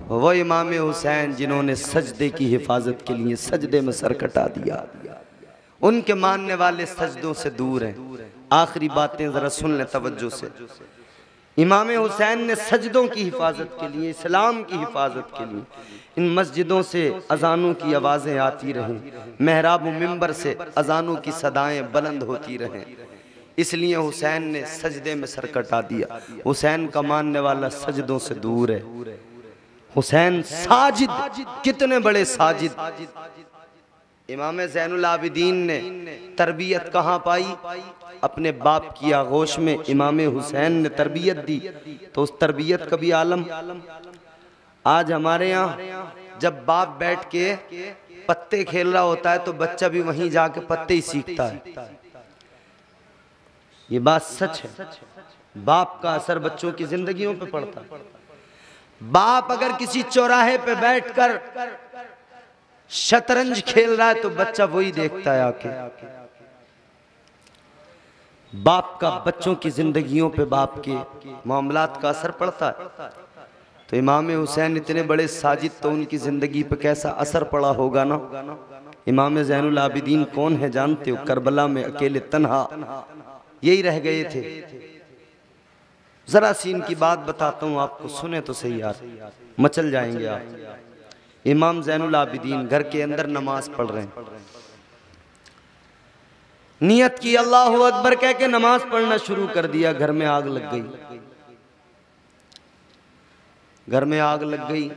वो इमाम हुसैन जिन्होंने सजदे की हिफाजत के लिए सजदे में सर कटा दिया। उनके मानने वाले सजदों से दूर हैं। आखिरी बातें जरा सुन लें तवज्जो से। इमाम हुसैन ने सजदों की हिफाजत के लिए, इस्लाम की हिफाजत के लिए इन मस्जिदों से अजानों की आवाज़ें आती रहें, महराब मिंबर से अजानों की सदाएं बुलंद होती रहें, इसलिए हुसैन ने सजदे में सर कटा दिया। हुसैन का मानने वाला सजदों से दूर है। हुसैन साजिद, कितने बड़े साजिद। इमाम ज़ैनुल आबिदीन ने तरबियत कहाँ पाई? अपने बाप की आगोश में इमाम हुसैन ने तरबियत दी, तो उस तरबियत का भी आलम। आज हमारे यहाँ जब बाप बैठ के पत्ते खेल रहा होता है तो बच्चा भी वहीं जाके पत्ते ही सीखता है। ये बात सच है। बाप का असर बच्चों की जिंदगियों पे पड़ता है। बाप अगर किसी चौराहे पे बैठकर शतरंज खेल रहा है तो बच्चा वही देखता है आके। बाप का बच्चों की जिंदगियों पे, बाप के मामलात का असर पड़ता है। तो इमाम हुसैन इतने बड़े साजिद, तो उनकी ज़िंदगी पे कैसा असर पड़ा होगा ना। इमाम ज़ैनुल आबिदीन कौन है जानते हो? करबला में अकेले तन्हा यही रह गए थे। ज़रा सी इनकी बात बताता हूँ आपको, सुने तो सही यार, मचल जाएंगे आप। इमाम ज़ैनुल आबिदीन घर के अंदर नमाज पढ़ रहे हैं, नियत की अल्लाहु अकबर कह के नमाज पढ़ना शुरू कर दिया। घर में आग लग गई, घर में आग लग गई।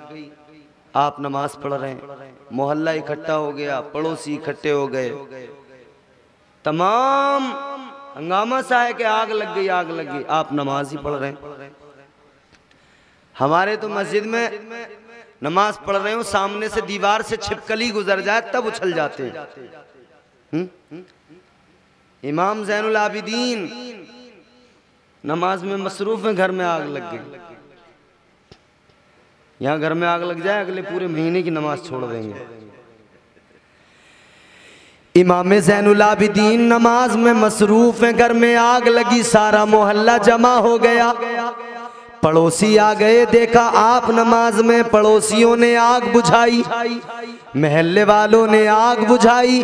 आप नमाज पढ़ रहे हैं, मोहल्ला इकट्ठा हो गया, पड़ोसी इकट्ठे हो गए, तमाम हंगामा सा है कि आग लग गई, आग लग गई। आप नमाज ही पढ़ रहे हैं। हमारे तो मस्जिद में नमाज पढ़ रहे हो, सामने से दीवार से छिपकली गुजर जाए तब उछल जाते हैं। इमाम ज़ैनुल आबिदीन नमाज में मसरूफ में, घर में आग लग गई। यहाँ घर में आग लग जाए, अगले पूरे महीने की नमाज छोड़ देंगे। इमाम ज़ैनुल आबिदीन नमाज में मसरूफ है, घर में आग लगी, सारा मोहल्ला जमा हो गया। पड़ोसी आ गए, देखा आप नमाज में, पड़ोसियों ने आग बुझाई, महल्ले वालों ने आग बुझाई।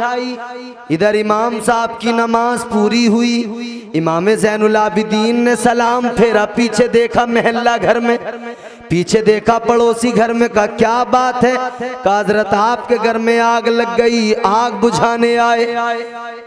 इधर इमाम साहब की नमाज पूरी हुई। इमाम ज़ैनुल आबिदीन ने सलाम फेरा, पीछे देखा महल्ला घर में, पीछे देखा पड़ोसी घर में। कहा क्या बात है? कहा हजरत आपके घर में आग लग गई, आग बुझाने आए।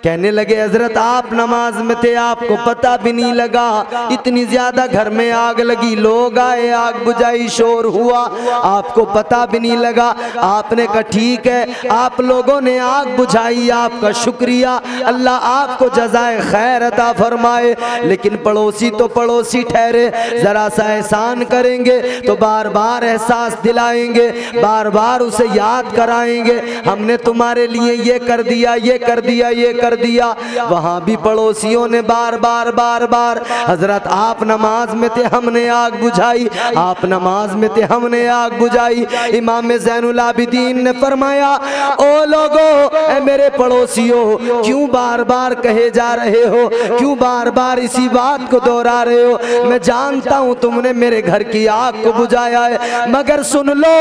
कहने लगे हजरत आप नमाज में थे, आपको पता भी नहीं लगा, इतनी ज्यादा घर में आग लगी, लोग आए, आग बुझाई, शोर हुआ, आपको पता भी नहीं लगा। आपने कहा ठीक है, आप लोगों ने आग बुझाई, आपका शुक्रिया, अल्लाह आपको जज़ाए खैर अता फरमाए। लेकिन पड़ोसी तो पड़ोसी ठहरे, जरा सा एहसान करेंगे तो बार बार एहसास दिलाएंगे, बार बार उसे याद कराएंगे, हमने तुम्हारे लिए ये कर दिया, ये कर दिया, ये कर दिया। वहां भी पड़ोसियों ने बार बार बार बार, हजरत आप नमाज में थे, हमने आग बुझाई, आप नमाज में थे, हमने आग बुझाई। इमाम ज़ैनुल आबिदीन ने फरमाया, ओ लोगो, ए मेरे पड़ोसियों, क्यों बार बार कहे जा रहे हो, क्यों बार बार इसी बात को दोहरा रहे हो? मैं जानता हूं तुमने मेरे घर की आग को बुझाया है, मगर सुन लो,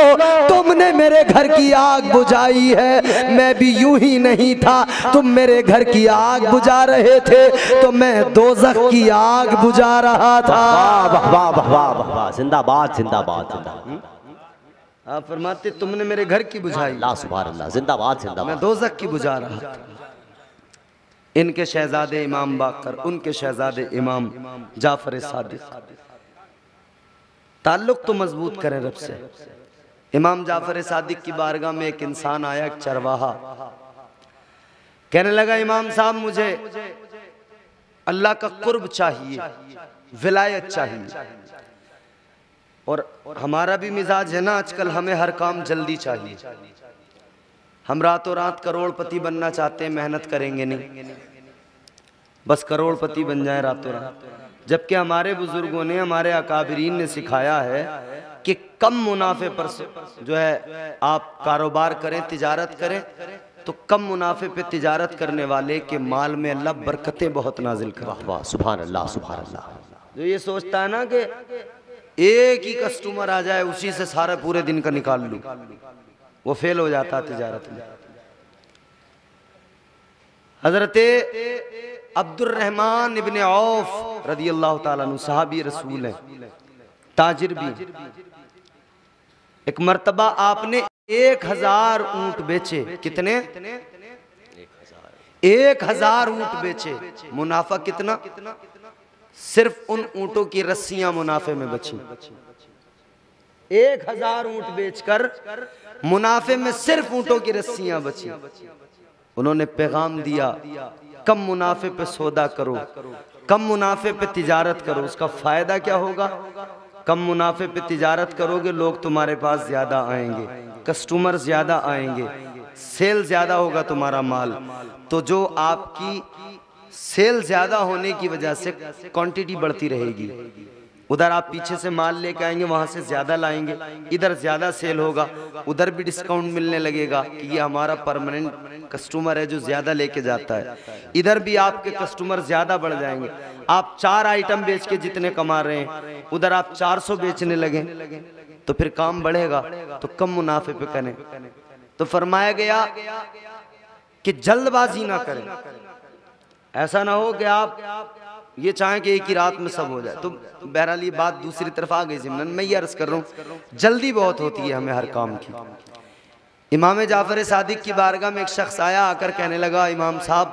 तुमने मेरे घर की आग बुझाई है, मैं भी यूं ही नहीं था। तुम मेरे घर की आग बुझा रहे थे तो मैं दोज़ख की आग बुझा रहा था। वाह वाह वाह वाह वाह, जिंदाबाद जिंदाबाद जिंदाबाद। आप फरमाते तुमने मेरे घर की बुझाई, अल्लाह सुभान अल्लाह, जिंदाबाद जिंदाबाद, मैं दोज़ख की बुझा रहा था। इनके शहजादे इमाम बाकर, उनके शहजादे इमाम जाफर सादिक, ताल्लुक तो मजबूत करें रब से। इमाम जाफर सादिक की बारगाह में एक इंसान आया, एक चरवाहा, कहने लगा इमाम साहब मुझे अल्लाह का कुर्ब चाहिए, विलायत चाहिए। और हमारा भी मिजाज है ना आजकल, हमें हर काम जल्दी चाहिए। हम रातों रात करोड़पति बनना चाहते हैं, मेहनत करेंगे नहीं, बस करोड़पति बन जाए रातों रात। जबकि हमारे बुजुर्गों ने, हमारे अकाबिरीन ने सिखाया है कि कम मुनाफे पर जो है आप कारोबार करें, तिजारत करें, तो कम मुनाफे पे तिजारत करने वाले के माल में अल्लाह बरकतें बहुत नाजिल करता है। वाह सुभान अल्लाह सुभान अल्लाह। जो ये सोचता है ना कि एक ही कस्टमर आ जाए, उसी से सारा पूरे दिन का निकाल लूं, वो फेल हो जाता तिजारत में। हजरत अब्दुर्रहमान इब्ने औफ रदी अल्लाह ताला अन्हु सहाबी रसूल है, ताजिर भी। एक मर्तबा आपने 1000 ऊंट बेचे। कितने? 1000 ऊंट बेचे। मुनाफा कितना? सिर्फ उन ऊंटों की रस्सियां मुनाफे में बची। 1000 ऊंट बेचकर मुनाफे में सिर्फ ऊंटों की रस्सियां बची। उन्होंने पैगाम दिया, कम मुनाफे पे सौदा करो, कम मुनाफे पे तिजारत करो। उसका फायदा क्या होगा? कम मुनाफे पे तिजारत करोगे, लोग तुम्हारे पास ज्यादा आएंगे, कस्टमर ज्यादा आएंगे, सेल ज्यादा होगा तुम्हारा माल। तो जो आपकी सेल ज्यादा होने की वजह से क्वांटिटी बढ़ती रहेगी, उधर आप पीछे से माल लेके आएंगे, वहां से ज्यादा लाएंगे, इधर ज्यादा सेल होगा, उधर भी डिस्काउंट मिलने लगेगा कि ये हमारा परमानेंट कस्टमर है जो ज्यादा लेके जाता है। इधर भी आपके कस्टमर ज्यादा बढ़ जाएंगे। आप 4 आइटम बेच के जितने कमा रहे हैं, उधर आप 400 बेचने लगे, तो फिर काम बढ़ेगा, तो कम मुनाफे पे करें। तो फरमाया गया कि जल्दबाजी ना करें, ऐसा ना हो कि आप ये चाहें कि एक ही रात में सब हो जाए। तो बहरहाल ये बात दूसरी तरफ आ गई ज़िम्नन। मैं ये अर्ज कर रहा हूँ, जल्दी बहुत होती है हमें हर काम की। इमाम जाफर सादिक की बारगाह में एक शख्स आया, आकर कहने लगा, इमाम साहब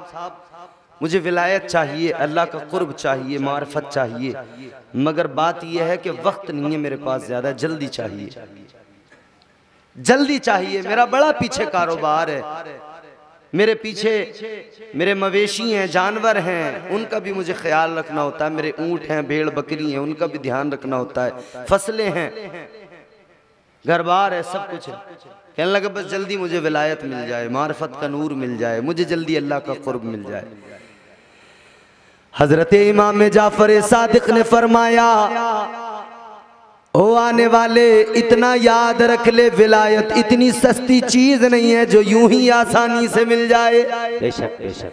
मुझे विलायत चाहिए, अल्लाह का कुर्ब चाहिए, मार्फत चाहिए, मगर बात यह है कि वक्त नहीं है मेरे पास ज़्यादा, जल्दी चाहिए, जल्दी चाहिए। मेरा बड़ा पीछे कारोबार है, मेरे पीछे मेरे मवेशी हैं, जानवर हैं, उनका भी मुझे ख्याल रखना होता है, मेरे ऊँट हैं, भेड़ बकरी हैं, उनका भी ध्यान रखना होता है, फसलें हैं, घर बार है, सब कुछ है। कहने लगा बस जल्दी मुझे विलायत मिल जाए, मार्फत का नूर मिल जाए, मुझे जल्दी अल्लाह का कुर्ब मिल जाए। हजरत इमाम जाफर सादिक ने फरमाया, ओ आने वाले, इतना याद रख ले, विलायत इतनी सस्ती चीज नहीं है जो यूं ही आसानी से मिल जाए। बेशक बेशक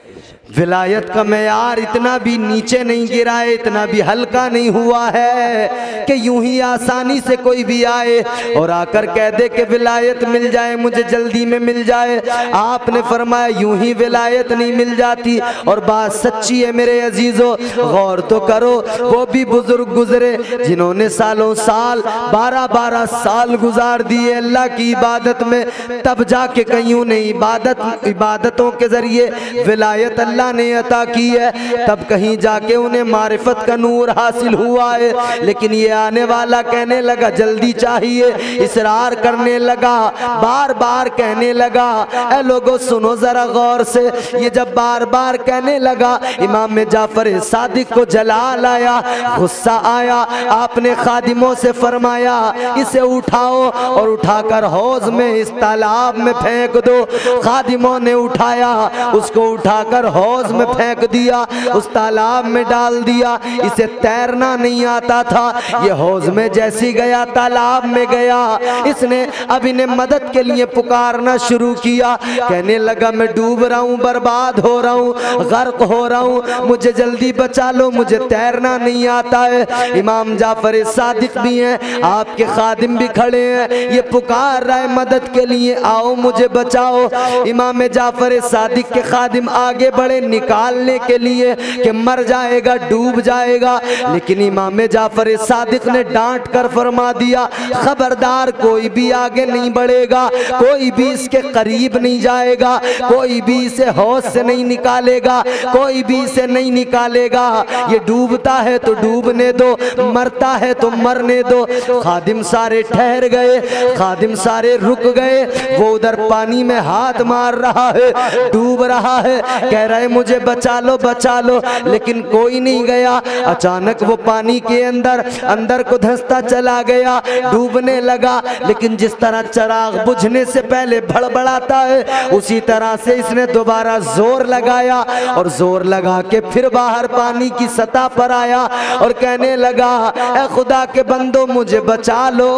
विलायत का मेयार इतना भी नीचे नहीं गिरा है, इतना भी हल्का नहीं हुआ है कि यूं ही आसानी से कोई भी आए और आकर कह दे कि विलायत मिल जाए, मुझे जल्दी में मिल जाए। आपने फरमाया यूं ही विलायत नहीं मिल जाती। और बात सच्ची है मेरे अजीजों, गौर तो करो, वो भी बुजुर्ग गुजरे जिन्होंने सालों साल 12-12 साल गुजार दिए अल्लाह की इबादत में, तब जाके कहीं उन्हें इबादतों के जरिए विलायत अल्लाह ने अता की है, तब कहीं जाके उन्हें मारिफत का नूर हासिल हुआ है। लेकिन ये आने वाला कहने लगा जल्दी चाहिए, इसरार करने लगा, बार बार कहने लगा। ऐ लोगों सुनो जरा गौर से, ये जब बार बार कहने लगा, इमाम जाफर सादिक को जलाल आया, गुस्सा आया। आपने खादिमों से फरमाया इसे उठाओ और उठाकर हौज में इस तालाब में फेंक दो। खादिमों ने उठाया, उसको उठाकर हौज में फेंक दिया, उस तालाब में डाल दिया। इसे तैरना नहीं आता था, ये हौज में जैसी गया, तालाब में गया, इसने अब इन्हें मदद के लिए पुकारना शुरू किया। कहने लगा मैं डूब रहा हूँ, बर्बाद हो रहा हूँ, गर्क हो रहा हूँ, मुझे जल्दी बचा लो, मुझे तैरना नहीं आता है। इमाम जाफर सादिक भी हैं, आपके खादिम भी खड़े हैं, ये पुकार रहा है मदद के लिए, आओ मुझे बचाओ। इमाम जाफर सादिक के खादिम आगे बढ़े निकालने के लिए कि मर जाएगा, डूब जाएगा, लेकिन इमाम जाफर सादिक ने डांट कर फरमा दिया, खबरदार कोई भी आगे नहीं बढ़ेगा, कोई भी इसके करीब नहीं जाएगा, कोई भी इसे हौज से नहीं निकालेगा, कोई भी इसे नहीं निकालेगा। ये डूबता है तो डूबने दो, मरता है तो मरने दो। खादिम सारे ठहर गए, खादिम सारे रुक गए। वो उधर पानी में हाथ मार रहा है, डूब रहा है, कह रहे मुझे बचा लो बचा लो, लेकिन कोई नहीं गया। अचानक वो पानी के अंदर को धंसता चला गया, डूबने लगा। लेकिन जिस तरह चिराग बुझने से पहले भड़बड़ाता है, उसी तरह से इसने दोबारा जोर लगाया और जोर लगा के फिर बाहर पानी की सतह पर आया और कहने लगा ऐ खुदा के बंदो मुझे बचा लो,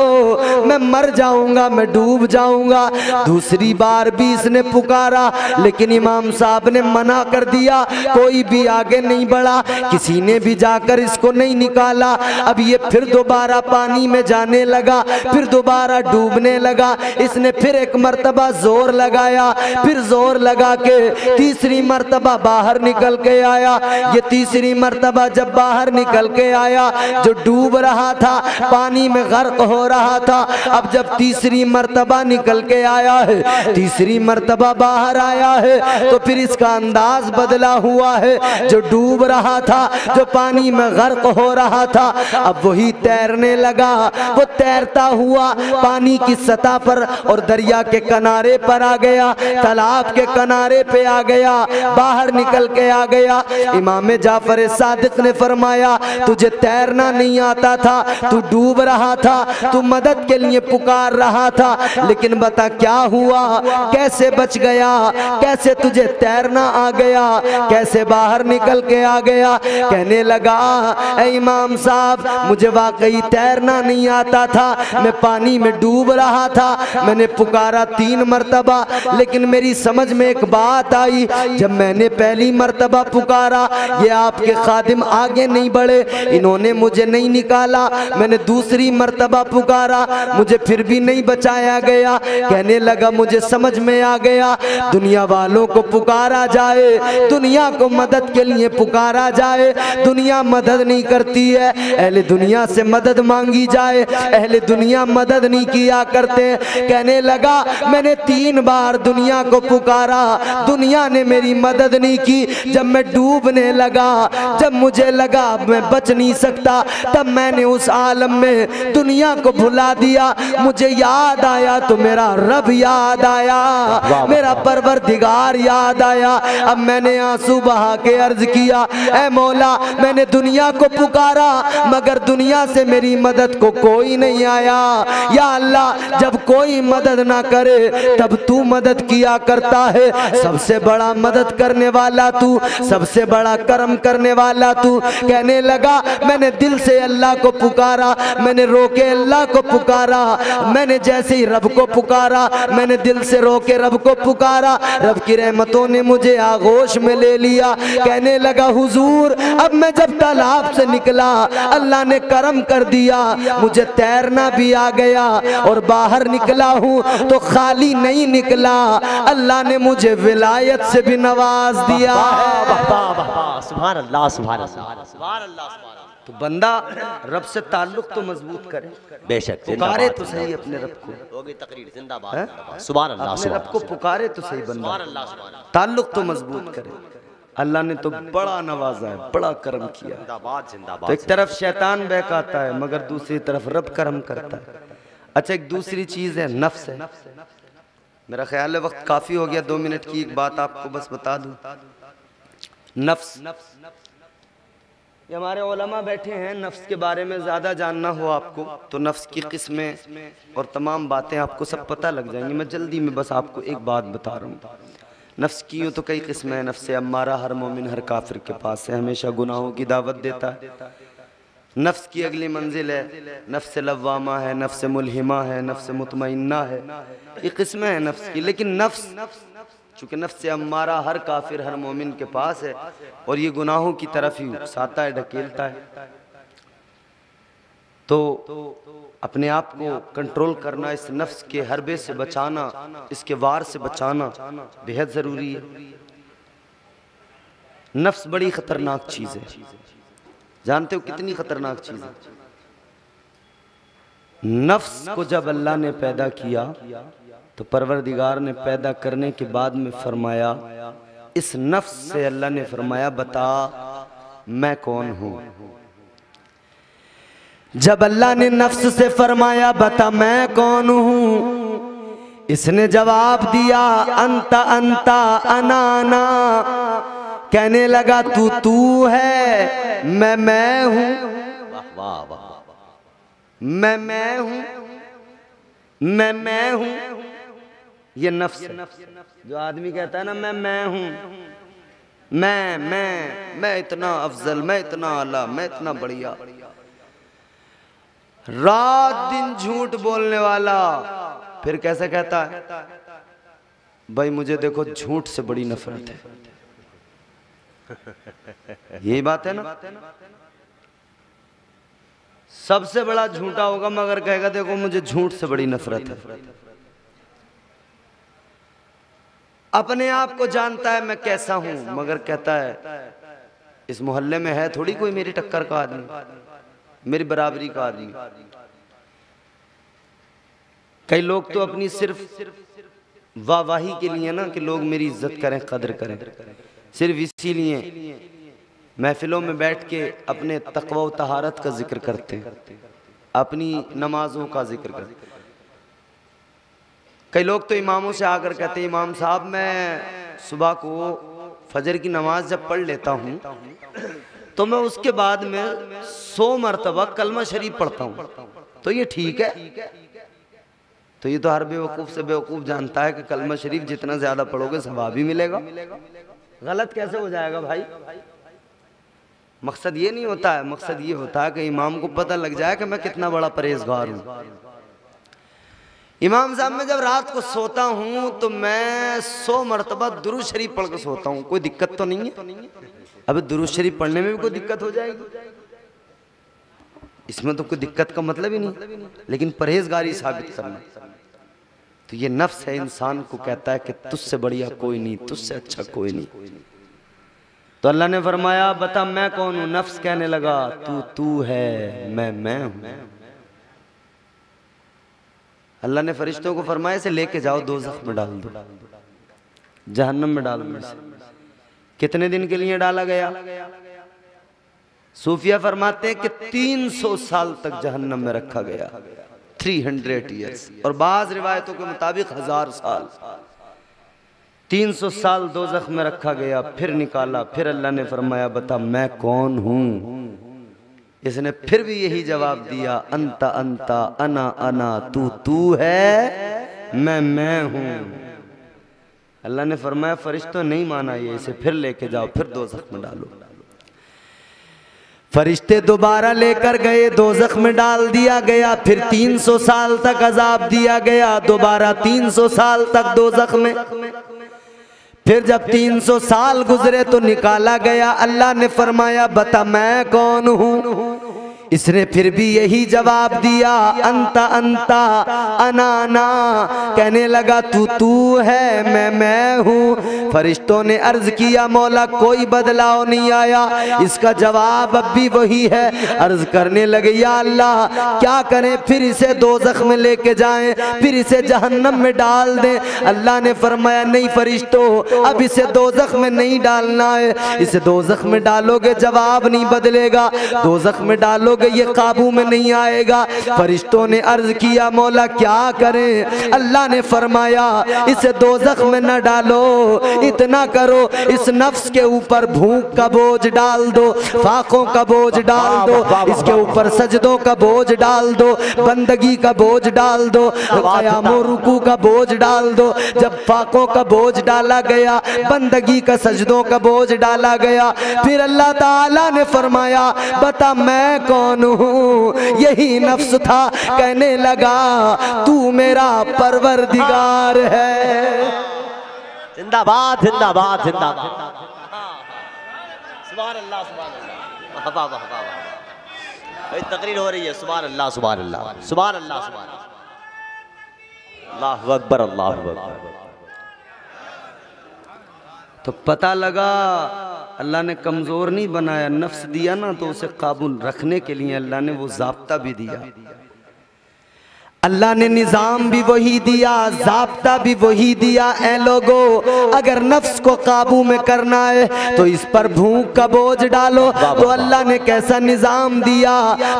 मैं मर जाऊंगा, मैं डूब जाऊंगा। दूसरी बार भी इसने पुकारा, लेकिन इमाम साहब ने मना कर दिया, कोई भी आगे नहीं बढ़ा, किसी ने भी जाकर इसको नहीं निकाला। अब ये फिर दोबारा पानी में जाने लगा, फिर दोबारा डूबने लगा। इसने फिर एक मर्तबा जोर लगाया, फिर जोर लगा के तीसरी मर्तबा बाहर निकल के आया। ये तीसरी मर्तबा जब बाहर निकल के आया, जो डूब रहा था, पानी में गर्क हो रहा था, अब जब तीसरी मर्तबा निकल के आया है, तीसरी मर्तबा बाहर आया है, तो फिर इसका अंदाज बदला हुआ है। जो डूब रहा था, जो पानी में गर्क हो रहा था, अब वही तैरने लगा। वो तैरता हुआ पानी की सतह पर और दरिया के किनारे पर आ गया, तालाब के किनारे पे आ गया, बाहर निकल के आ गया। इमाम जाफर सादिक ने फरमाया तुझे तैरना नहीं आता था, तू डूब रहा था, तू मदद के लिए पुकार रहा था, लेकिन बता क्या हुआ, कैसे बच गया, कैसे तुझे तैरना आ गया, कैसे बाहर निकल के आ गया। कहने लगा ऐ इमाम साहब मुझे वाकई तैरना नहीं आता था, मैं पानी में डूब रहा था, मैंने पुकारा 3 मर्तबा, लेकिन मेरी समझ में एक बात आई, जब मैंने पहली मर्तबा पुकारा ये आपके खादिम आगे नहीं बढ़े, इन्होंने मुझे नहीं निकाला, मैंने दूसरी दूसरी मर्तबा पुकारा, मुझे फिर भी नहीं बचाया गया। कहने लगा मुझे समझ में आ गया, दुनिया वालों को पुकारा जाए, दुनिया को मदद के लिए पुकारा जाए, दुनिया मदद नहीं करती है। अहले दुनिया से मदद मांगी जाए, अहले दुनिया मदद नहीं किया करते। कहने लगा मैंने 3 बार दुनिया को पुकारा, दुनिया ने मेरी मदद नहीं की। जब मैं डूबने लगा, जब मुझे लगा मैं बच नहीं सकता, तब मैंने उस आलम में दुनिया को भुला दिया। मुझे याद आया तो मेरा रब याद आया, मेरा परवरदिगार याद आया। अब मैंने आंसू बहा के अर्ज किया, ऐ मौला मैंने दुनिया को पुकारा मगर दुनिया से मेरी मदद को कोई नहीं आया। या अल्लाह जब कोई मदद ना करे तब तू मदद किया करता है। सबसे बड़ा मदद करने वाला तू, सबसे बड़ा कर्म करने वाला तू। कहने लगा मैंने दिल से अल्लाह को पुकारा, मैंने रो के अल्लाह को पुकारा। मैंने जैसे ही रब को पुकारा, मैंने दिल से रो के रब को पुकारा, रब की रहमतों ने मुझे आगोश में ले लिया। कहने लगा हुजूर अब मैं जब तालाब से निकला अल्लाह ने करम कर दिया, मुझे तैरना भी आ गया और बाहर निकला हूँ तो खाली नहीं निकला, अल्लाह ने मुझे विलायत से भी नवाज दिया है। सुभान अल्लाह सुभान अल्लाह सुभान अल्लाह। तो बंदा रब से ताल्लुक तो मजबूत करे, बेशक पुकारे तो सही अपने रब को। होगी तकरीर जिंदाबाद जिंदाबाद। सुभान अल्लाह अपने रब को पुकारे तो सही बंदा, सुभान अल्लाह सुभान अल्लाह। ताल्लुक तो मजबूत करे। अल्लाह ने तो बड़ा नवाजा है, बड़ा करम किया। जिंदाबाद जिंदाबाद। तो एक तरफ शैतान बहकाता है मगर दूसरी तरफ रब करम करता है। अच्छा एक दूसरी चीज है नफ्स है। मेरा ख्याल है वक्त काफी हो गया, 2 मिनट की एक बात आपको बस बता दूं। नफ्स, ये हमारे उलमा बैठे हैं, नफ्स के बारे में ज़्यादा जानना हो आपको तो नफ्स की किस्में और तमाम बातें आपको सब पता लग जाएंगी। मैं जल्दी में बस आपको एक बात बता रहा हूँ। नफ्स की यूँ तो कई किस्में हैं। नफ्स अम्मारा हर मोमिन हर काफिर के पास है, हमेशा गुनाहों की दावत देता है। नफ्स की अगली मंजिल है नफ्स लव्वामा है, नफ्स मुल्हिमा है, नफ्स मुतमइन्ना है। ये किस्में हैं नफ्स की। लेकिन नफ्स चूँकि नफ्स अम्मारा हर काफिर हर मोमिन के पास है और ये गुनाहों की तरफ ही उकसाता है, ढकेलता है, तो अपने आप को कंट्रोल करना, इस नफ्स के हरबे से बचाना, इसके वार से बचाना बेहद ज़रूरी है। नफ्स बड़ी ख़तरनाक चीज़ है। जानते हो कितनी ख़तरनाक चीज़ है? नफ्स को जब अल्लाह ने पैदा किया तो परवरदिगार ने पैदा करने के बाद में फरमाया, इस नफ्स से अल्लाह ने फरमाया बता मैं कौन हूँ। जब अल्लाह ने नफ्स से फरमाया बता मैं कौन हूँ, इसने जवाब दिया अंता अंता अनाना। कहने लगा तू तू है, मैं हूँ, वाह वाह। मैं हूँ, मैं हूँ। ये नफ्स है। जो आदमी कहता है ना मैं हूँ, मैं इतना अफजल, मैं इतना आला, मैं इतना बढ़िया, रात दिन झूठ बोलने वाला, फिर कैसे कहता है भाई मुझे देखो झूठ से बड़ी नफरत है। यही बात है ना। सबसे बड़ा झूठा होगा मगर कहेगा देखो मुझे झूठ से बड़ी नफरत है। अपने आप को जानता है मैं कैसा हूं मगर कहता है इस मोहल्ले में है थोड़ी कोई मेरी टक्कर का आदमी, मेरी बराबरी का आदमी। कई लोग तो अपनी सिर्फ वाहवाही के लिए ना कि लोग मेरी इज्जत करें, कदर करें, सिर्फ इसीलिए महफिलों में बैठ के अपने तकवा व तहारत का जिक्र करते हैं, अपनी नमाजों का जिक्र करते हैं। कई लोग तो इमामों से आकर कहते हैं इमाम साहब मैं सुबह को फजर की नमाज जब पढ़ लेता हूँ तो मैं उसके बाद में 100 मरतबा कलमा शरीफ पढ़ता हूँ, तो ये ठीक है? तो ये तो हर बेवकूफ़ से बेवकूफ़ जानता है कि कलमा शरीफ जितना ज़्यादा पढ़ोगे सवाब ही मिलेगा। गलत कैसे हो जाएगा भाई? मकसद ये नहीं होता है, मकसद ये होता है कि इमाम को पता लग जाए कि मैं कितना बड़ा परहेजगार हूँ। इमाम साहब मैं जब रात को सोता हूँ तो मैं 100 मरतबा दुरूद शरीफ पढ़ कर सोता हूँ, कोई दिक्कत तो नहीं है? अब दुरूद शरीफ पढ़ने में भी कोई दिक्कत हो जाएगी? इसमें तो कोई दिक्कत का मतलब ही नहीं, लेकिन परहेजगारी साबित करना। तो ये नफ्स है, इंसान को कहता है कि तुझसे बढ़िया कोई नहीं, तुझसे अच्छा कोई नहीं। तो अल्लाह ने फरमाया बता मैं कौन हूं। नफ्स कहने लगा तू है, मैं हूं। अल्लाह ने फरिश्तों को फरमाया से लेके जाओ दोज़ख में डाल दो, जहन्नम में डाल दो। कितने दिन के लिए डाला गया? सूफिया फरमाते हैं कि 300 साल तक जहन्नम में रखा गया, 300 ईयर्स, और बाज़ रिवायतों के मुताबिक 1000 साल। 300 साल दोज़ख में रखा गया, फिर निकाला। फिर अल्लाह ने फरमाया बता मैं कौन हूं। इसने फिर भी यही जवाब दिया अंता अंता अना अना, तू है, मैं हूं। अल्लाह ने फरमाया फरिश्तों नहीं माना ये, इसे फिर लेके जाओ, फिर दोज़ख में डालो। फरिश्ते दोबारा लेकर गए, दोज़ख में डाल दिया गया। फिर 300 साल तक अजाब दिया गया, दोबारा 300 साल तक दोज़ख में। फिर जब 300 साल गुजरे तो निकाला गया। अल्लाह ने फरमाया बता मैं कौन हूं। इसने फिर भी यही जवाब दिया अंता अंता अना अना, कहने लगा तू है, मैं हूँ। फरिश्तों ने अर्ज किया मौला कोई बदलाव नहीं आया, इसका जवाब अब भी वही है। अर्ज करने लगे या अल्लाह क्या करें, फिर इसे दोज़ख में लेके जाएं, फिर इसे जहन्नम में डाल दें। अल्लाह ने फरमाया नहीं फरिश्तों, अब इसे दोज़ख में नहीं डालना है। इसे दोज़ख में डालोगे जवाब नहीं बदलेगा, दोज़ख में डालोगे ये काबू में नहीं आएगा। फरिश्तों ने अर्ज किया मौला क्या करें? अल्लाह ने फरमाया इसे दोज़ख में न डालो, इतना करो इस नफ्स के ऊपर भूख का बोझ डाल दो, फाकों का बोझ डाल दो, इसके ऊपर सजदों का बोझ डाल दो, बंदगी का बोझ डाल दो, क़यामो रुकू का बोझ डाल दो। जब फाकों का बोझ डाला गया, बंदगी का सजदों का बोझ डाला गया, फिर अल्लाह ताला ने फरमाया बता मैं कौन हूँ। यही नफ्स था, कहने लगा तू मेरा परवरदिगार है। जिंदाबाद जिंदाबाद जिंदाबाद, सुभान अल्लाह सुभान अल्लाह, वाह वाह वाह वाह। तकरीर हो रही है, सुभान अल्लाह सुभान अल्लाह सुभान अल्लाह सुभान अल्लाह, अल्लाहु अकबर अल्लाहु अकबर। तो पता लगा अल्लाह ने कमज़ोर नहीं बनाया, नफ्स दिया ना तो उसे काबू रखने के लिए अल्लाह ने वो ज़ाब्ता भी दिया। अल्लाह ने निज़ाम भी वही दिया, ज़ाब्ता भी वही दिया। ऐ लोगो अगर नफ्स को काबू में करना है तो इस पर भूख का बोझ डालो। तो अल्लाह ने कैसा निज़ाम दिया,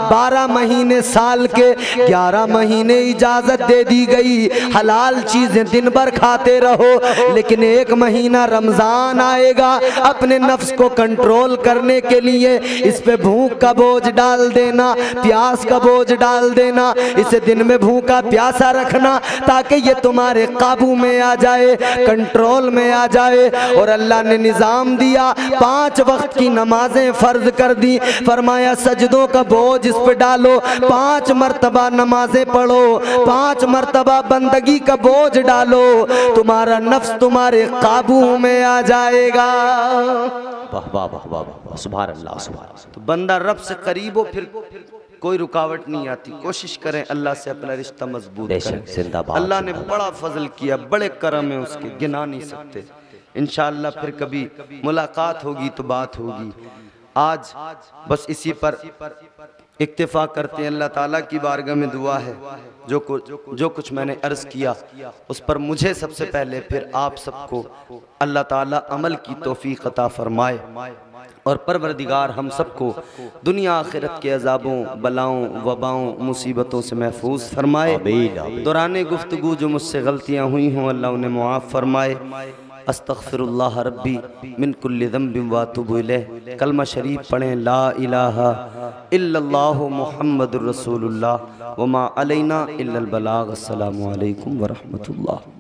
12 महीने साल के, 11 महीने इजाज़त दे दी गई, हलाल चीज़ें दिन भर खाते रहो। लेकिन 1 महीना रमज़ान आएगा, अपने नफ्स को कंट्रोल करने के लिए इस पे भूख का बोझ डाल देना, प्यास का बोझ डाल देना। इसे दिन में का प्यासा रखना ताकि ये तुम्हारे काबू में आ जाए, कंट्रोल में आ जाए। और अल्लाह ने निजाम दिया, 5 वक्त की नमाजें फर्ज कर दी। फरमाया सजदों का बोझ इस पे डालो, 5 मरतबा नमाजें पढ़ो, 5 मरतबा बंदगी का बोझ डालो, तुम्हारा नफ्स तुम्हारे काबू में आ जाएगा। वाह वाह वाह वाह, सुभान अल्लाह सुभान अल्लाह। तो बंदा रब से करीब हो, फिर कोई रुकावट नहीं आती। कोशिश करें अल्लाह से अपना रिश्ता मजबूत करें। अल्लाह ने बड़ा फजल किया, बड़े करम है उसके, गिना नहीं सकते। इंशाअल्लाह फिर कभी मुलाकात होगी तो बात होगी। आज बस इसी पर इक्तिफा करते हैं। अल्लाह ताला की बारगाह में दुआ है जो कुछ मैंने अर्ज़ किया उस पर मुझे सबसे पहले, फिर आप सबको अल्लाह ताला अमल की तौफीक अता फरमाए। और परवरदिगार हम सबको दुनिया आखिरत के अज़ाबों, बलाओं, वबाओं, मुसीबतों से महफूज फरमाए। दौरान गुफ्तगू जो मुझसे गलतियाँ हुई हों अल्लाह उन्हें मुआफ़ फरमाए। अस्तग़फिरुल्लाह रब्बी मिन कुल्लि ज़ंबिन व अतूबु इलैह। कलमा शरीफ पढ़ें, ला इलाहा इल्लल्लाहु मुहम्मदुर रसूलुल्लाह व मा अलैना इल्लल बलाग। अस्सलामु अलैकुम व रहमतुल्लाह।